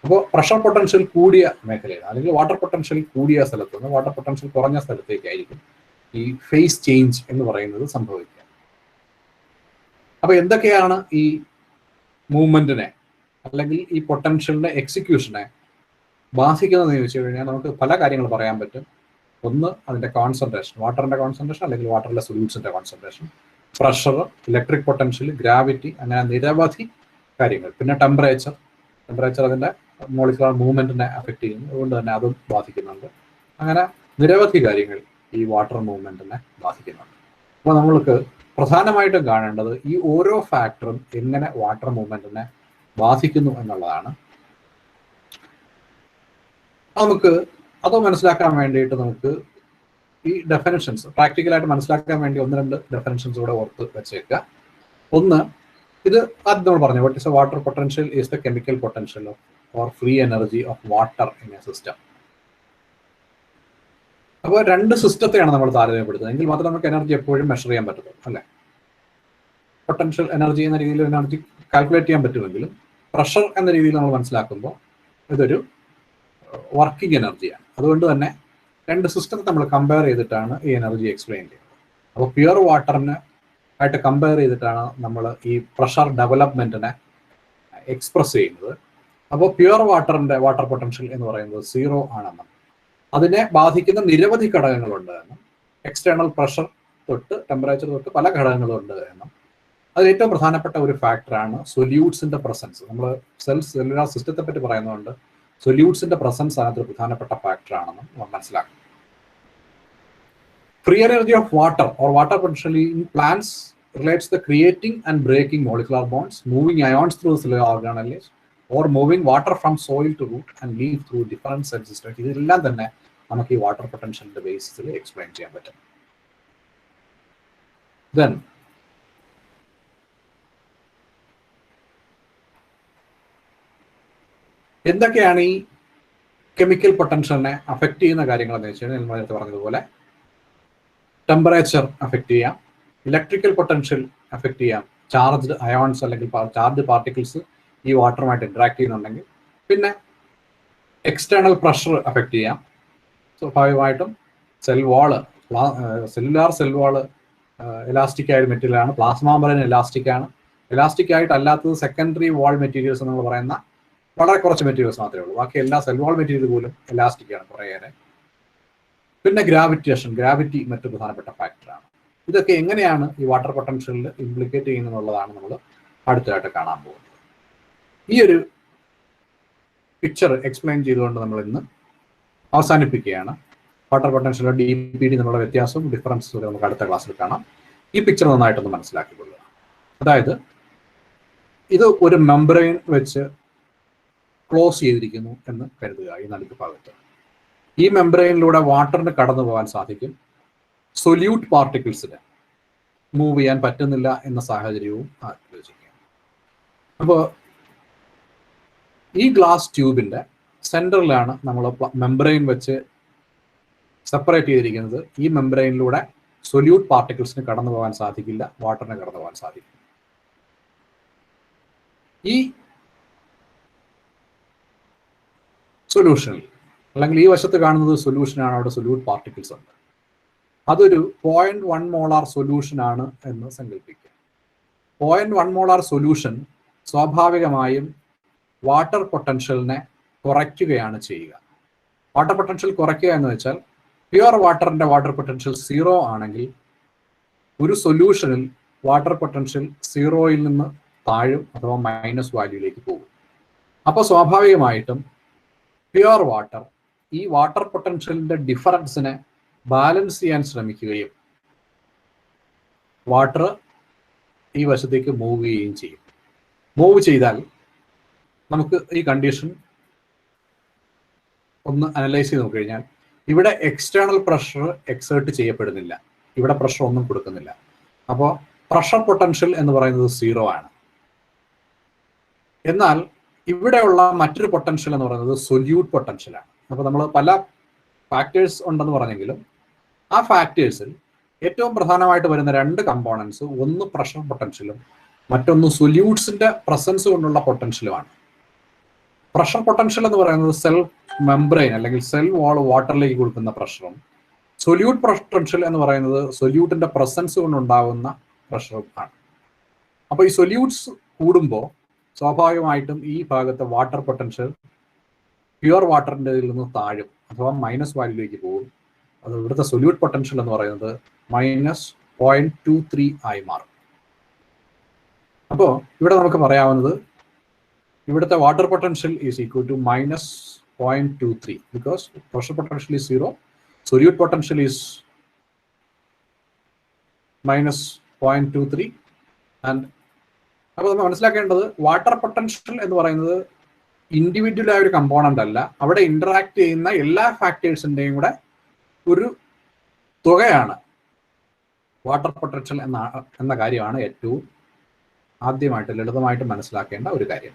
അപ്പോൾ പ്രഷർ പൊട്ടൻഷ്യൽ കൂടിയ മേഖലയിൽ അല്ലെങ്കിൽ വാട്ടർ പൊട്ടൻഷ്യൽ കൂടിയ സ്ഥലത്ത് നിന്ന് വാട്ടർ പൊട്ടൻഷ്യൽ കുറഞ്ഞ സ്ഥലത്തേക്കായിരിക്കും ഈ ഫേസ് ചേഞ്ച് എന്ന് പറയുന്നത് സംഭവിക്കുക. അപ്പോൾ എന്തൊക്കെയാണ് ഈ മൂവ്മെന്റിനെ അല്ലെങ്കിൽ ഈ പൊട്ടൻഷ്യലിന്റെ എക്സിക്യൂഷനെ ബാധിക്കുന്നതെന്ന് ചോദിച്ചു കഴിഞ്ഞാൽ നമുക്ക് പല കാര്യങ്ങൾ പറയാൻ പറ്റും. ഒന്ന് അതിന്റെ കോൺസെൻട്രേഷൻ, വാട്ടറിന്റെ കോൺസെൻട്രേഷൻ അല്ലെങ്കിൽ വാട്ടറിലെ സൊല്യൂട്ട്സിന്റെ concentration, pressure, electric potential, gravity, അങ്ങനെ നിരവധി കാര്യങ്ങൾ. പിന്നെ ടെമ്പറേച്ചർ അതിന്റെ മോളിക്കുലർ മൂവ്മെന്റിനെ അഫക്ട് ചെയ്യുന്നു, അതുകൊണ്ട് തന്നെ അതും ബാധിക്കുന്നുണ്ട്. അങ്ങനെ നിരവധി കാര്യങ്ങൾ ഈ വാട്ടർ മൂവ്മെന്റിനെ ബാധിക്കുന്നുണ്ട്. അപ്പോൾ നമ്മൾക്ക് പ്രധാനമായിട്ടും കാണേണ്ടത് ഈ ഓരോ ഫാക്ടറും എങ്ങനെ വാട്ടർ മൂവ്മെന്റിനെ ബാധിക്കുന്നു എന്നുള്ളതാണ്. നമുക്ക് അത് മനസ്സിലാക്കാൻ വേണ്ടിയിട്ട് നമുക്ക് ഈ ഡെഫിനിഷൻസ് പ്രാക്ടിക്കലായിട്ട് മനസ്സിലാക്കാൻ വേണ്ടി ഒന്ന് രണ്ട് ഡെഫിനിഷൻസ് കൂടെ ഓർത്ത് വെച്ചേക്കുക. ഒന്ന്, ഇത് ആദ്യം നമ്മൾ പറഞ്ഞു, what is A water potential is the chemical potential or free energy of water in A system. അപ്പോൾ രണ്ട് സിസ്റ്റത്തെയാണ് നമ്മൾ താരതമ്യപ്പെടുത്തുന്നത്, എങ്കിൽ മാത്രമേ നമുക്ക് എനർജി എപ്പോഴും മെഷർ ചെയ്യാൻ പറ്റത്തുള്ളൂ, അല്ലേ? പൊട്ടൻഷ്യൽ എനർജി എന്ന രീതിയിൽ എനർജി കാൽക്കുലേറ്റ് ചെയ്യാൻ പറ്റുമെങ്കിലും പ്രഷർ എന്ന രീതിയിൽ നമ്മൾ മനസ്സിലാക്കുമ്പോൾ ഇതൊരു വർക്കിംഗ് എനർജിയാണ്. അതുകൊണ്ട് തന്നെ രണ്ട് സിസ്റ്റത്തെ നമ്മൾ കമ്പയർ ചെയ്തിട്ടാണ് ഈ എനർജി എക്സ്പ്ലെയിൻ ചെയ്യുന്നത്. അപ്പോൾ പ്യുവർ വാട്ടറിന് ആയിട്ട് കമ്പയർ ചെയ്തിട്ടാണ് നമ്മൾ ഈ പ്രഷർ ഡെവലപ്മെന്റിനെ എക്സ്പ്രസ് ചെയ്യുന്നത്. അപ്പോൾ പ്യുവർ വാട്ടറിന്റെ വാട്ടർ പൊട്ടൻഷ്യൽ എന്ന് പറയുന്നത് 0 ആണെന്നും അതിനെ ബാധിക്കുന്ന നിരവധി ഘടകങ്ങളുണ്ട് എന്നും എക്സ്റ്റേണൽ പ്രഷർ തൊട്ട് ടെമ്പറേച്ചർ തൊട്ട് പല ഘടകങ്ങളുണ്ട് എന്നും അതിൽ ഏറ്റവും പ്രധാനപ്പെട്ട ഒരു ഫാക്ടറാണ് സൊല്യൂട്ട്സിന്റെ പ്രസൻസ്. നമ്മൾ സെല്ലുലാർ സിസ്റ്റത്തെ പറ്റി പറയുന്നതുകൊണ്ട് സൊല്യൂട്ട്സിന്റെ പ്രസൻസ് അതിനകത്ത് പ്രധാനപ്പെട്ട ഫാക്ടറാണെന്നും നമ്മൾ മനസ്സിലാക്കും. Free energy of water or water potential in plants relates to creating and breaking molecular bonds, moving ions through cellular organelles, or moving water from soil to root and leaf through different cell systems. ഇതെല്ലാം തന്നെ നമുക്ക് ഈ വാട്ടർ പൊട്ടൻഷ്യലിന്റെ ബേസിസിൽ എക്സ്പ്ലെയിൻ ചെയ്യാൻ പറ്റും. Then എന്തൊക്കെയാണ് ഈ കെമിക്കൽ പൊട്ടൻഷ്യലിനെ അഫക്റ്റ് ചെയ്യുന്ന കാര്യങ്ങൾ എന്ന് വെച്ചാൽ നമ്മൾ നേരത്തെ പറഞ്ഞതുപോലെ ടെമ്പറേച്ചർ അഫക്റ്റ് ചെയ്യാം, ഇലക്ട്രിക്കൽ പൊട്ടൻഷ്യൽ അഫക്റ്റ് ചെയ്യാം, ചാർജ്ഡ് അയോൺസ് അല്ലെങ്കിൽ ചാർജ് പാർട്ടിക്കിൾസ് ഈ വാട്ടറുമായിട്ട് ഇന്ററാക്ട് ചെയ്യുന്നുണ്ടെങ്കിൽ, പിന്നെ എക്സ്റ്റേണൽ പ്രഷർ അഫക്റ്റ് ചെയ്യാം. സ്വാഭാവികമായിട്ടും സെല്ലുലാർ സെൽ വാള് എലാസ്റ്റിക് ആയ മെറ്റീരിയലാണ്, പ്ലാസ്മ മെംബ്രെയിൻ എലാസ്റ്റിക് ആണ്. എലാസ്റ്റിക് ആയിട്ട് അല്ലാത്തത് സെക്കൻഡറി വാൾ മെറ്റീരിയൽസ് എന്ന് പറയുന്ന വളരെ കുറച്ച് മെറ്റീരിയൽസ് മാത്രമേ ഉള്ളൂ. ബാക്കി എല്ലാ സെൽ വാൾ മെറ്റീരിയൽ പോലും എലാസ്റ്റിക് ആണ് കുറേയേറെ. പിന്നെ ഗ്രാവിറ്റി മറ്റൊരു പ്രധാനപ്പെട്ട ഫാക്ടറാണ്. ഇതൊക്കെ എങ്ങനെയാണ് ഈ വാട്ടർ പൊട്ടൻഷ്യലിൽ ഇംപ്ലിക്കേറ്റ് ചെയ്യുന്നതെന്നുള്ളതാണ് നമ്മൾ അടുത്തതായിട്ട് കാണാൻ പോകുന്നത്. ഈ ഒരു പിക്ചർ എക്സ്പ്ലെയിൻ ചെയ്തുകൊണ്ട് നമ്മൾ ഇന്ന് അവസാനിപ്പിക്കുകയാണ്. വാട്ടർ പൊട്ടൻഷ്യൽ DPD എന്നുള്ള വ്യത്യാസവും ഡിഫറൻസും നമുക്ക് അടുത്ത ക്ലാസ്സിൽ കാണാം. ഈ പിക്ചർ നന്നായിട്ടൊന്ന് മനസ്സിലാക്കിക്കൊള്ളുക. അതായത് ഇത് ഒരു മെംബ്രെയിൻ വെച്ച് ക്ലോസ് ചെയ്തിരിക്കുന്നു എന്ന് കരുതുക. ഈ നടുക്ക് ഭാഗത്ത് ഈ മെംബ്രെയിനിലൂടെ വാട്ടറിന് കടന്നു പോകാൻ സാധിക്കും. സൊല്യൂട്ട് പാർട്ടിക്കിൾസിന് മൂവ് ചെയ്യാൻ പറ്റുന്നില്ല എന്ന സാഹചര്യവും ആലോചിക്കുക. അപ്പോൾ ഈ ഗ്ലാസ് ട്യൂബിന്റെ സെന്ററിലാണ് നമ്മൾ മെംബ്രെയിൻ വെച്ച് സെപ്പറേറ്റ് ചെയ്തിരിക്കുന്നത്. ഈ മെംബ്രെയിനിലൂടെ സൊല്യൂട്ട് പാർട്ടിക്കിൾസിന് കടന്നു പോകാൻ സാധിക്കില്ല, വാട്ടറിന് കടന്നു പോകാൻ സാധിക്കും. ഈ സൊല്യൂഷനിൽ അല്ലെങ്കിൽ ഈ വശത്ത് കാണുന്നത് സൊല്യൂഷനാണ്, അവിടെ സൊല്യൂട്ട് പാർട്ടിക്കിൾസ് ഉണ്ട്. അതൊരു 0.1 മോളാർ സൊല്യൂഷൻ ആണ് എന്ന് സങ്കല്പിക്കുക. 0.1 മോളാർ സൊല്യൂഷൻ സ്വാഭാവികമായും വാട്ടർ പൊട്ടൻഷ്യലിനെ കുറയ്ക്കുകയാണ് ചെയ്യുക. വാട്ടർ പൊട്ടൻഷ്യൽ കുറയ്ക്കുക എന്ന് വെച്ചാൽ പ്യുവർ വാട്ടറിന്റെ വാട്ടർ പൊട്ടൻഷ്യൽ 0 ആണെങ്കിൽ ഒരു സൊല്യൂഷനിൽ വാട്ടർ പൊട്ടൻഷ്യൽ 0-യിൽ നിന്ന് താഴും അഥവാ മൈനസ് വാല്യൂയിലേക്ക് പോകും. അപ്പോൾ സ്വാഭാവികമായിട്ടും പ്യുവർ വാട്ടർ ഈ വാട്ടർ പൊട്ടൻഷ്യലിന്റെ ഡിഫറൻസിനെ ബാലൻസ് ചെയ്യാൻ ശ്രമിക്കുകയും വാട്ടർ ഈ വശത്തേക്ക് മൂവ് ചെയ്യുകയും ചെയ്യും. മൂവ് ചെയ്താൽ നമുക്ക് ഈ കണ്ടീഷൻ ഒന്ന് അനലൈസ് ചെയ്ത് നോക്കിക്കഴിഞ്ഞാൽ ഇവിടെ എക്സ്റ്റേണൽ പ്രഷർ എക്സേർട്ട് ചെയ്യപ്പെടുന്നില്ല, ഇവിടെ പ്രഷർ ഒന്നും കൊടുക്കുന്നില്ല. അപ്പോൾ പ്രഷർ പൊട്ടൻഷ്യൽ എന്ന് പറയുന്നത് 0 ആണ്. എന്നാൽ ഇവിടെയുള്ള മറ്റൊരു പൊട്ടൻഷ്യൽ എന്ന് പറയുന്നത് സൊല്യൂട്ട് പൊട്ടൻഷ്യലാണ്. അപ്പോൾ നമ്മൾ പല ഫാക്ടേഴ്സ് ഉണ്ടെന്ന് പറഞ്ഞെങ്കിലും ആ ഫാക്ടേഴ്സിൽ ഏറ്റവും പ്രധാനമായിട്ട് വരുന്ന 2 കമ്പോണൻസ്, ഒന്ന് പ്രഷർ പൊട്ടൻഷ്യലും മറ്റൊന്ന് സൊല്യൂട്ട്സിന്റെ പ്രസൻസ് കൊണ്ടുള്ള പൊട്ടൻഷ്യലുമാണ്. പ്രഷർ പൊട്ടൻഷ്യൽ എന്ന് പറയുന്നത് സെൽ മെംബ്രെയിൻ അല്ലെങ്കിൽ സെൽ വാൾ വാട്ടറിലേക്ക് കൊടുക്കുന്ന പ്രഷറും, സൊല്യൂട്ട് പൊട്ടൻഷ്യൽ എന്ന് പറയുന്നത് സൊല്യൂട്ടിന്റെ പ്രസൻസ് കൊണ്ടുണ്ടാകുന്ന പ്രഷറും ആണ്. അപ്പോൾ ഈ സൊല്യൂട്ട്സ് കൂടുമ്പോൾ സ്വാഭാവികമായിട്ടും ഈ ഭാഗത്തെ വാട്ടർ പൊട്ടൻഷ്യൽ പ്യുവർ വാട്ടറിൻ്റെ നിന്ന് താഴും അഥവാ മൈനസ് വാല്യൂയിലേക്ക് പോകും. അത് ഇവിടുത്തെ സൊല്യൂട്ട് പൊട്ടൻഷ്യൽ എന്ന് പറയുന്നത് -0.23 ആയി മാറും. അപ്പോൾ ഇവിടെ നമുക്ക് പറയാവുന്നത് ഇവിടുത്തെ water potential is equal to -0.23 because pressure potential is 0, solute potential is -0.23 and അപ്പോൾ നമ്മൾ മനസ്സിലാക്കേണ്ടത് വാട്ടർ പൊട്ടൻഷ്യൽ എന്ന് പറയുന്നത് ഇൻഡിവിജ്വൽ ആയ ഒരു കമ്പോണന്റ് അല്ല, അവിടെ ഇന്ററാക്ട് ചെയ്യുന്ന എല്ലാ ഫാക്ടേഴ്സിന്റെയും കൂടെ ഒരു തുകയാണ് വാട്ടർ പൊട്ടൻഷ്യൽ എന്ന കാര്യമാണ് ഏറ്റവും ആദ്യമായിട്ട് ലളിതമായിട്ട് മനസ്സിലാക്കേണ്ട ഒരു കാര്യം.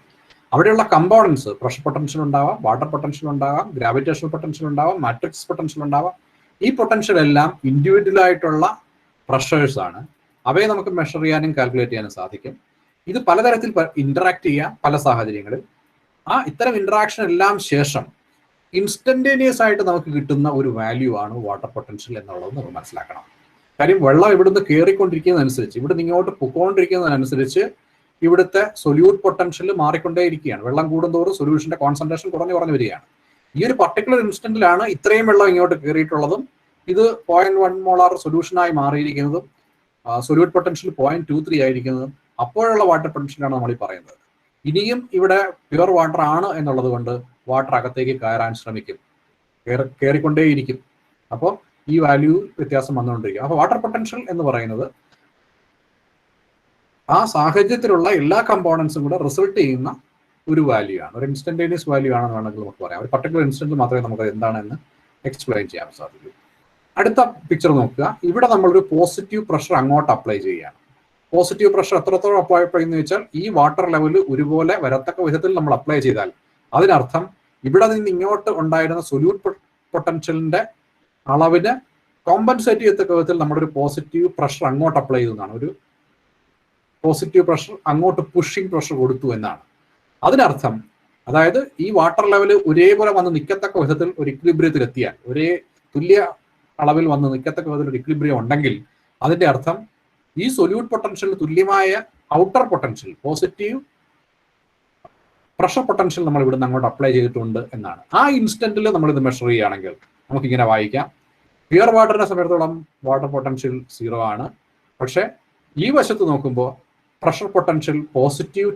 അവിടെയുള്ള കമ്പോണൻസ് പ്രഷർ പൊട്ടൻഷ്യൽ ഉണ്ടാവാം, വാട്ടർ പൊട്ടൻഷ്യൽ ഉണ്ടാവാം, ഗ്രാവിറ്റേഷണൽ പൊട്ടൻഷ്യൽ ഉണ്ടാവാം, മാട്രിക്സ് പൊട്ടൻഷ്യൽ ഉണ്ടാവാം. ഈ പൊട്ടൻഷ്യൽ എല്ലാം ഇൻഡിവിജ്വൽ ആയിട്ടുള്ള പ്രഷേഴ്സ് ആണ്. അവയെ നമുക്ക് മെഷർ ചെയ്യാനും കാൽക്കുലേറ്റ് ചെയ്യാനും സാധിക്കും. ഇത് പലതരത്തിൽ ഇന്ററാക്ട് ചെയ്യാം പല സാഹചര്യങ്ങളിൽ. ആ ഇത്തരം ഇന്ററാക്ഷൻ എല്ലാം ശേഷം ഇൻസ്റ്റന്റേനിയസ് ആയിട്ട് നമുക്ക് കിട്ടുന്ന ഒരു വാല്യൂ ആണ് വാട്ടർ പൊട്ടൻഷ്യൽ എന്നുള്ളത് നമ്മൾ മനസ്സിലാക്കണം. കാര്യം വെള്ളം ഇവിടുന്ന് കയറിക്കൊണ്ടിരിക്കുന്നതനുസരിച്ച്, ഇവിടുന്ന് ഇങ്ങോട്ട് പൊക്കോണ്ടിരിക്കുന്നതിനനുസരിച്ച് ഇവിടുത്തെ സൊല്യൂട്ട് പൊട്ടൻഷ്യൽ മാറിക്കൊണ്ടേയിരിക്കുകയാണ്. വെള്ളം കൂടുന്തോറും സൊല്യൂഷന്റെ കോൺസെൻട്രേഷൻ കുറഞ്ഞു വരികയാണ്. ഈ ഒരു പർട്ടിക്കുലർ ഇൻസ്റ്റന്റിലാണ് ഇത്രയും വെള്ളം ഇങ്ങോട്ട് കയറിയിട്ടുള്ളതും ഇത് 0.1 മോളാർ സൊല്യൂഷനായി മാറിയിരിക്കുന്നതും സൊല്യൂട്ട് പൊട്ടൻഷ്യൽ 0.23 ആയിരിക്കുന്നതും അപ്പോഴുള്ള വാട്ടർ പൊട്ടൻഷ്യലാണ് നമ്മൾ ഈ പറയുന്നത്. ഇനിയും ഇവിടെ പ്യുവർ വാട്ടർ ആണ് എന്നുള്ളത് കൊണ്ട് വാട്ടർ അകത്തേക്ക് കയറാൻ ശ്രമിക്കും, കയറിക്കൊണ്ടേയിരിക്കും. അപ്പോൾ ഈ വാല്യൂ വ്യത്യാസം വന്നുകൊണ്ടിരിക്കും. അപ്പോൾ വാട്ടർ പൊട്ടൻഷ്യൽ എന്ന് പറയുന്നത് ആ സാഹചര്യത്തിലുള്ള എല്ലാ കമ്പോണൻസും കൂടെ റിസൾട്ട് ചെയ്യുന്ന ഒരു വാല്യൂ ആണ്, ഒരു ഇൻസ്റ്റന്റേനിയസ് വാല്യൂ ആണെന്ന് വേണമെങ്കിൽ നമുക്ക് പറയാം. ഒരു പർട്ടിക്കുലർ ഇൻസ്റ്റന്റിൽ മാത്രമേ നമുക്ക് എന്താണെന്ന് എക്സ്പ്ലെയിൻ ചെയ്യാൻ സാധിക്കൂ. അടുത്ത പിക്ചർ നോക്കുക. ഇവിടെ നമ്മളൊരു പോസിറ്റീവ് പ്രഷർ അങ്ങോട്ട് അപ്ലൈ ചെയ്യുകയാണ്. പോസിറ്റീവ് പ്രഷർ എത്രത്തോളം അപ്ലൈ ചെയ്യുന്ന വെച്ചാൽ ഈ വാട്ടർ ലെവൽ ഒരുപോലെ വരത്തക്ക വിധത്തിൽ നമ്മൾ അപ്ലൈ ചെയ്താൽ അതിനർത്ഥം ഇവിടെ നിന്ന് ഇങ്ങോട്ട് ഉണ്ടായിരുന്ന സൊല്യൂട്ട് പൊട്ടൻഷ്യലിന്റെ അളവിന് കോമ്പൻസേറ്റ് ചെയ്യത്തക്ക വിധത്തിൽ നമ്മളൊരു പോസിറ്റീവ് പ്രഷർ അങ്ങോട്ട് അപ്ലൈ ചെയ്തതാണ്. ഒരു പോസിറ്റീവ് പ്രഷർ അങ്ങോട്ട് പുഷിംഗ് പ്രഷർ കൊടുത്തു എന്നാണ് അതിനർത്ഥം. അതായത് ഈ വാട്ടർ ലെവൽ ഒരേപോലെ വന്ന് നിൽക്കത്തക്ക വിധത്തിൽ ഒരു ഇക്വിലിബ്രിയത്തിൽ എത്തിയാൽ, ഒരേ തുല്യ അളവിൽ വന്ന് നിൽക്കത്തക്ക വിധത്തിൽ ഒരു ഇക്വിലിബ്രിയം ഉണ്ടെങ്കിൽ അതിന്റെ അർത്ഥം ഈ സൊല്യൂട്ട് പൊട്ടൻഷ്യലിന് തുല്യമായ outer potential, positive pressure potential നമ്മൾ ഇവിടുന്ന് അങ്ങോട്ട് അപ്ലൈ ചെയ്തിട്ടുണ്ട് എന്നാണ്. ആ ഇൻസ്റ്റന്റിൽ നമ്മൾ ഇത് മെഷർ ചെയ്യുകയാണെങ്കിൽ നമുക്ക് ഇങ്ങനെ വായിക്കാം. പ്യുവർ വാട്ടറിനെ സംബന്ധിച്ചിടത്തോളം വാട്ടർ പൊട്ടൻഷ്യൽ 0 ആണ്. പക്ഷെ ഈ വശത്ത് നോക്കുമ്പോൾ pressure potential positive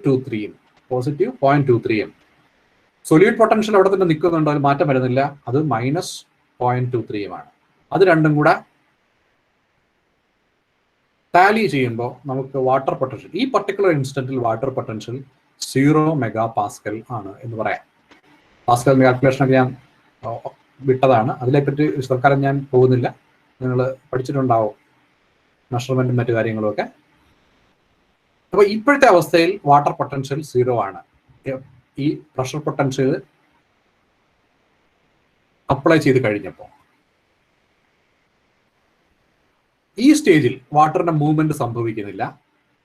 0.23 solute potential അവിടെ തന്നെ നിൽക്കുന്നുണ്ട്, അതിൽ മാറ്റം വരുന്നില്ല, അത് -0.23 ആണ്. അത് രണ്ടും കൂടെ ടാലി ചെയ്യുമ്പോൾ നമുക്ക് വാട്ടർ പൊട്ടൻഷ്യൽ ഈ പർട്ടിക്കുലർ ഇൻസ്റ്റന്റിൽ വാട്ടർ പൊട്ടൻഷ്യൽ 0 MPa ആണ് എന്ന് പറയാം. പാസ്കൽ കാൽക്കുലേഷനൊക്കെ ഞാൻ വിട്ടതാണ്, അതിനെപ്പറ്റി തൽക്കാലം ഞാൻ പോകുന്നില്ല. നിങ്ങൾ പഠിച്ചിട്ടുണ്ടാവും മെഷർമെന്റും മറ്റു കാര്യങ്ങളും ഒക്കെ. അപ്പൊ ഇപ്പോഴത്തെ അവസ്ഥയിൽ വാട്ടർ പൊട്ടൻഷ്യൽ 0 ആണ്. ഈ പ്രഷർ പൊട്ടൻഷ്യൽ അപ്ലൈ ചെയ്ത് കഴിഞ്ഞപ്പോൾ ഈ സ്റ്റേജിൽ വാട്ടറിന്റെ മൂവ്മെന്റ് സംഭവിക്കുന്നില്ല.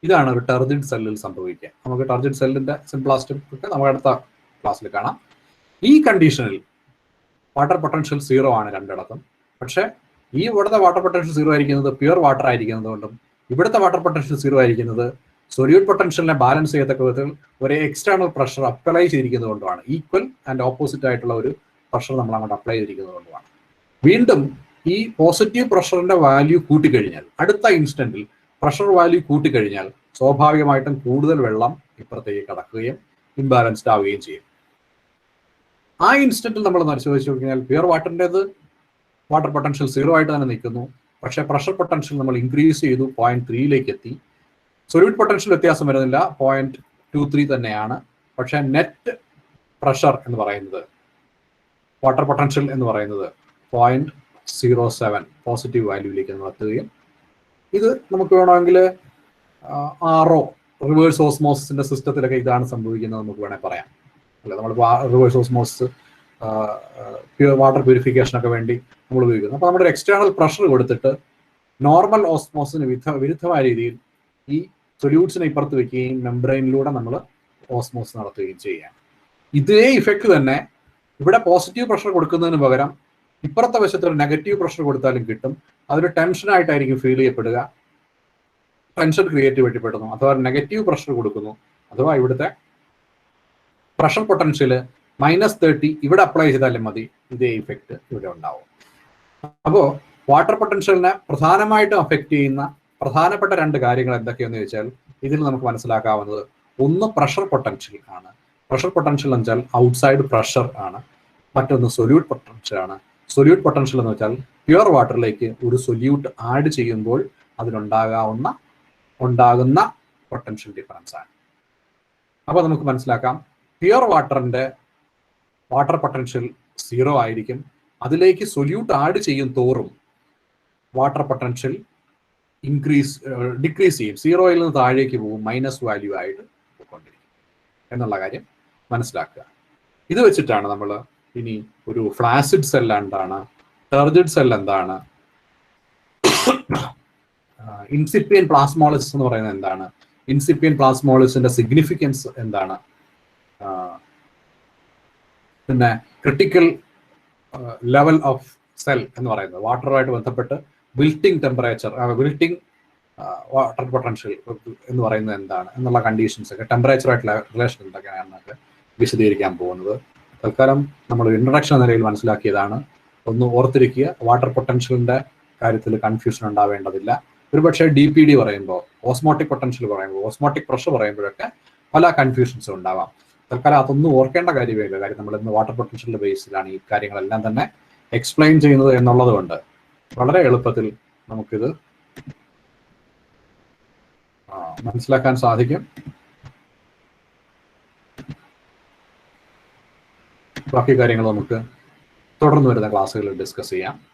ഇതാണ് ഒരു ടർജിഡ് സെല്ലിൽ സംഭവിക്കുക. നമുക്ക് ടർജിഡ് സെല്ലിന്റെ സിംപ്ലാസ്റ്റും ഒക്കെ നമുക്ക് അടുത്ത ക്ലാസ്സിൽ കാണാം. ഈ കണ്ടീഷനിൽ വാട്ടർ പൊട്ടൻഷ്യൽ 0 ആണ് രണ്ടിടത്തും. പക്ഷെ ഈ ഇവിടുത്തെ വാട്ടർ പൊട്ടൻഷ്യൽ 0 ആയിരിക്കുന്നത് പ്യുവർ വാട്ടർ ആയിരിക്കുന്നത് കൊണ്ടും ഇവിടുത്തെ വാട്ടർ പൊട്ടൻഷ്യൽ 0 ആയിരിക്കുന്നത് സൊല്യൂട്ട് പൊട്ടൻഷ്യലിനെ ബാലൻസ് ചെയ്യത്തക്ക വിധത്തിൽ ഒരു എക്സ്റ്റേണൽ പ്രഷർ അപ്ലൈ ചെയ്തിരിക്കുന്നത് കൊണ്ടുമാണ്. ഈക്വൽ ആൻഡ് ഓപ്പോസിറ്റ് ആയിട്ടുള്ള ഒരു പ്രഷർ നമ്മൾ അങ്ങോട്ട് അപ്ലൈ ചെയ്തിരിക്കുന്നത് കൊണ്ടുമാണ്. വീണ്ടും ഈ പോസിറ്റീവ് പ്രഷറിന്റെ വാല്യൂ കൂട്ടിക്കഴിഞ്ഞാൽ, അടുത്ത ഇൻസ്റ്റന്റിൽ പ്രഷർ വാല്യൂ കൂട്ടിക്കഴിഞ്ഞാൽ സ്വാഭാവികമായിട്ടും കൂടുതൽ വെള്ളം ഇപ്പുറത്തേക്ക് കടക്കുകയും ഇംബാലൻസ്ഡ് ആവുകയും ചെയ്യും. ആ ഇൻസ്റ്റന്റിൽ നമ്മൾ പരിശോധിച്ച് കഴിഞ്ഞാൽ പ്യുവർ വാട്ടറിൻ്റെത് വാട്ടർ പൊട്ടൻഷ്യൽ 0 ആയിട്ട് തന്നെ നിൽക്കുന്നു. പക്ഷേ പ്രഷർ പൊട്ടൻഷ്യൽ നമ്മൾ ഇൻക്രീസ് ചെയ്തു, 0.3 എത്തി. സൊല്യൂട്ട് പൊട്ടൻഷ്യൽ വ്യത്യാസം വരുന്നില്ല, 0.23 തന്നെയാണ്. പക്ഷേ നെറ്റ് പ്രഷർ എന്ന് പറയുന്നത്, വാട്ടർ പൊട്ടൻഷ്യൽ എന്ന് പറയുന്നത് 0.07 പോസിറ്റീവ് വാല്യൂയിലേക്ക് നമ്മൾ എത്തുകയും ഇത് നമുക്ക് വേണമെങ്കിൽ റിവേഴ്സ് ഓസ്മോസിന്റെ സിസ്റ്റത്തിലൊക്കെ ഇതാണ് സംഭവിക്കുന്നത് നമുക്ക് വേണമെങ്കിൽ പറയാം. അല്ല, നമ്മളിപ്പോൾ റിവേഴ്സ് ഓസ്മോസിസ് വാട്ടർ പ്യൂരിഫിക്കേഷൻ ഒക്കെ വേണ്ടി നമ്മൾ ഉപയോഗിക്കുന്നു. അപ്പോൾ നമ്മുടെ എക്സ്റ്റേണൽ പ്രഷർ കൊടുത്തിട്ട് നോർമൽ ഓസ്മോസിന് വിരുദ്ധമായ രീതിയിൽ ഈ സൊല്യൂട്ട്സിനെ ഇപ്പുറത്ത് വെക്കുകയും മെംബ്രെയിനിലൂടെ നമ്മൾ ഓസ്മോസ് നടത്തുകയും ചെയ്യാം. ഇതേ ഇഫക്റ്റ് തന്നെ ഇവിടെ പോസിറ്റീവ് പ്രഷർ കൊടുക്കുന്നതിന് പകരം ഇപ്പുറത്തെ വശത്ത് ഒരു നെഗറ്റീവ് പ്രഷർ കൊടുത്താലും കിട്ടും. അതൊരു ടെൻഷനായിട്ടായിരിക്കും ഫീൽ ചെയ്യപ്പെടുക, ടെൻഷൻ ക്രിയേറ്റ് ചെയ്യപ്പെടുന്നു. അഥവാ നെഗറ്റീവ് പ്രഷർ കൊടുക്കുന്നു, അഥവാ ഇവിടുത്തെ പ്രഷർ പൊട്ടൻഷ്യൽ -30 ഇവിടെ അപ്ലൈ ചെയ്താലും മതി, ഇതേ ഇഫക്റ്റ് ഇവിടെ ഉണ്ടാവും. അപ്പോൾ വാട്ടർ പൊട്ടൻഷ്യലിനെ പ്രധാനമായിട്ടും അഫക്റ്റ് ചെയ്യുന്ന പ്രധാനപ്പെട്ട 2 കാര്യങ്ങൾ എന്തൊക്കെയെന്ന് ചോദിച്ചാൽ ഇതിൽ നമുക്ക് മനസ്സിലാക്കാവുന്നത്, ഒന്ന് പ്രഷർ പൊട്ടൻഷ്യൽ ആണ്. പ്രഷർ പൊട്ടൻഷ്യൽ എന്ന് വെച്ചാൽ ഔട്ട്സൈഡ് പ്രഷർ ആണ്. മറ്റൊന്ന് സൊല്യൂട്ട് പൊട്ടൻഷ്യൽ ആണ്. സൊല്യൂട്ട് പൊട്ടൻഷ്യൽ എന്ന് വെച്ചാൽ പ്യുവർ വാട്ടറിലേക്ക് ഒരു സൊല്യൂട്ട് ആഡ് ചെയ്യുമ്പോൾ ഉണ്ടാകുന്ന പൊട്ടൻഷ്യൽ ഡിഫറൻസ് ആണ്. അപ്പോൾ നമുക്ക് മനസ്സിലാക്കാം, പ്യുവർ വാട്ടറിന്റെ വാട്ടർ പൊട്ടൻഷ്യൽ 0 ആയിരിക്കും. അതിലേക്ക് സൊല്യൂട്ട് ആഡ് ചെയ്യും തോറും വാട്ടർ പൊട്ടൻഷ്യൽ ഡിക്രീസ് ചെയ്യും, 0യിൽ നിന്ന് താഴേക്ക് പോകും, മൈനസ് വാല്യൂ ആയിട്ട് പോയിക്കൊണ്ടിരിക്കും എന്നുള്ള കാര്യം മനസ്സിലാക്കുക. ഇത് വെച്ചിട്ടാണ് നമ്മൾ ഇനി ഒരു ഫ്ലാസിഡ് സെൽ എന്താണ്, ടർജിഡ് സെൽ എന്താണ്, ഇൻസിപ്പിയൻ പ്ലാസ്മോളിസിസ് എന്ന് പറയുന്നത് എന്താണ്, ഇൻസിപ്പിയൻ പ്ലാസ്മോളിസിന്റെ സിഗ്നിഫിക്കൻസ് എന്താണ്, പിന്നെ ക്രിട്ടിക്കൽ ലെവൽ ഓഫ് സെൽ എന്ന് പറയുന്നത് വാട്ടറുമായിട്ട് ബന്ധപ്പെട്ട് wilting temperature, wilting water potential എന്ന് പറയുന്നത് എന്താണ് എന്നുള്ള കണ്ടീഷൻസ് ഒക്കെ, ടെമ്പറേച്ചറായിട്ടുള്ള റിലേഷൻ എന്തൊക്കെയാണെന്നൊക്കെ വിശദീകരിക്കാൻ പോകുന്നത്. തൽക്കാലം നമ്മൾ ഇൻട്രൊഡക്ഷൻ എന്ന നിലയിൽ മനസ്സിലാക്കിയതാണ്. ഒന്ന് ഓർത്തിരിക്കുക, വാട്ടർ പൊട്ടൻഷ്യലിന്റെ കാര്യത്തിൽ കൺഫ്യൂഷൻ ഉണ്ടാവേണ്ടതില്ല. ഒരുപക്ഷെ DPD പറയുമ്പോൾ, ഓസ്മോട്ടിക് പൊട്ടൻഷ്യൽ പറയുമ്പോൾ, ഓസ്മോട്ടിക് പ്രഷർ പറയുമ്പോഴൊക്കെ പല കൺഫ്യൂഷൻസും ഉണ്ടാവാം. തൽക്കാലം അതൊന്നും ഓർക്കേണ്ട കാര്യമില്ല. കാര്യം നമ്മൾ ഇന്ന് വാട്ടർ പൊട്ടൻഷ്യലിന്റെ ബേസിലാണ് ഈ കാര്യങ്ങളെല്ലാം തന്നെ എക്സ്പ്ലെയിൻ ചെയ്യുന്നത് എന്നുള്ളത് കൊണ്ട് വളരെ എളുപ്പത്തിൽ നമുക്കിത് മനസ്സിലാക്കാൻ സാധിക്കും. ബാക്കി കാര്യങ്ങൾ നമുക്ക് തുടർന്ന് വരുന്ന ക്ലാസ്സുകളിൽ ഡിസ്കസ് ചെയ്യാം.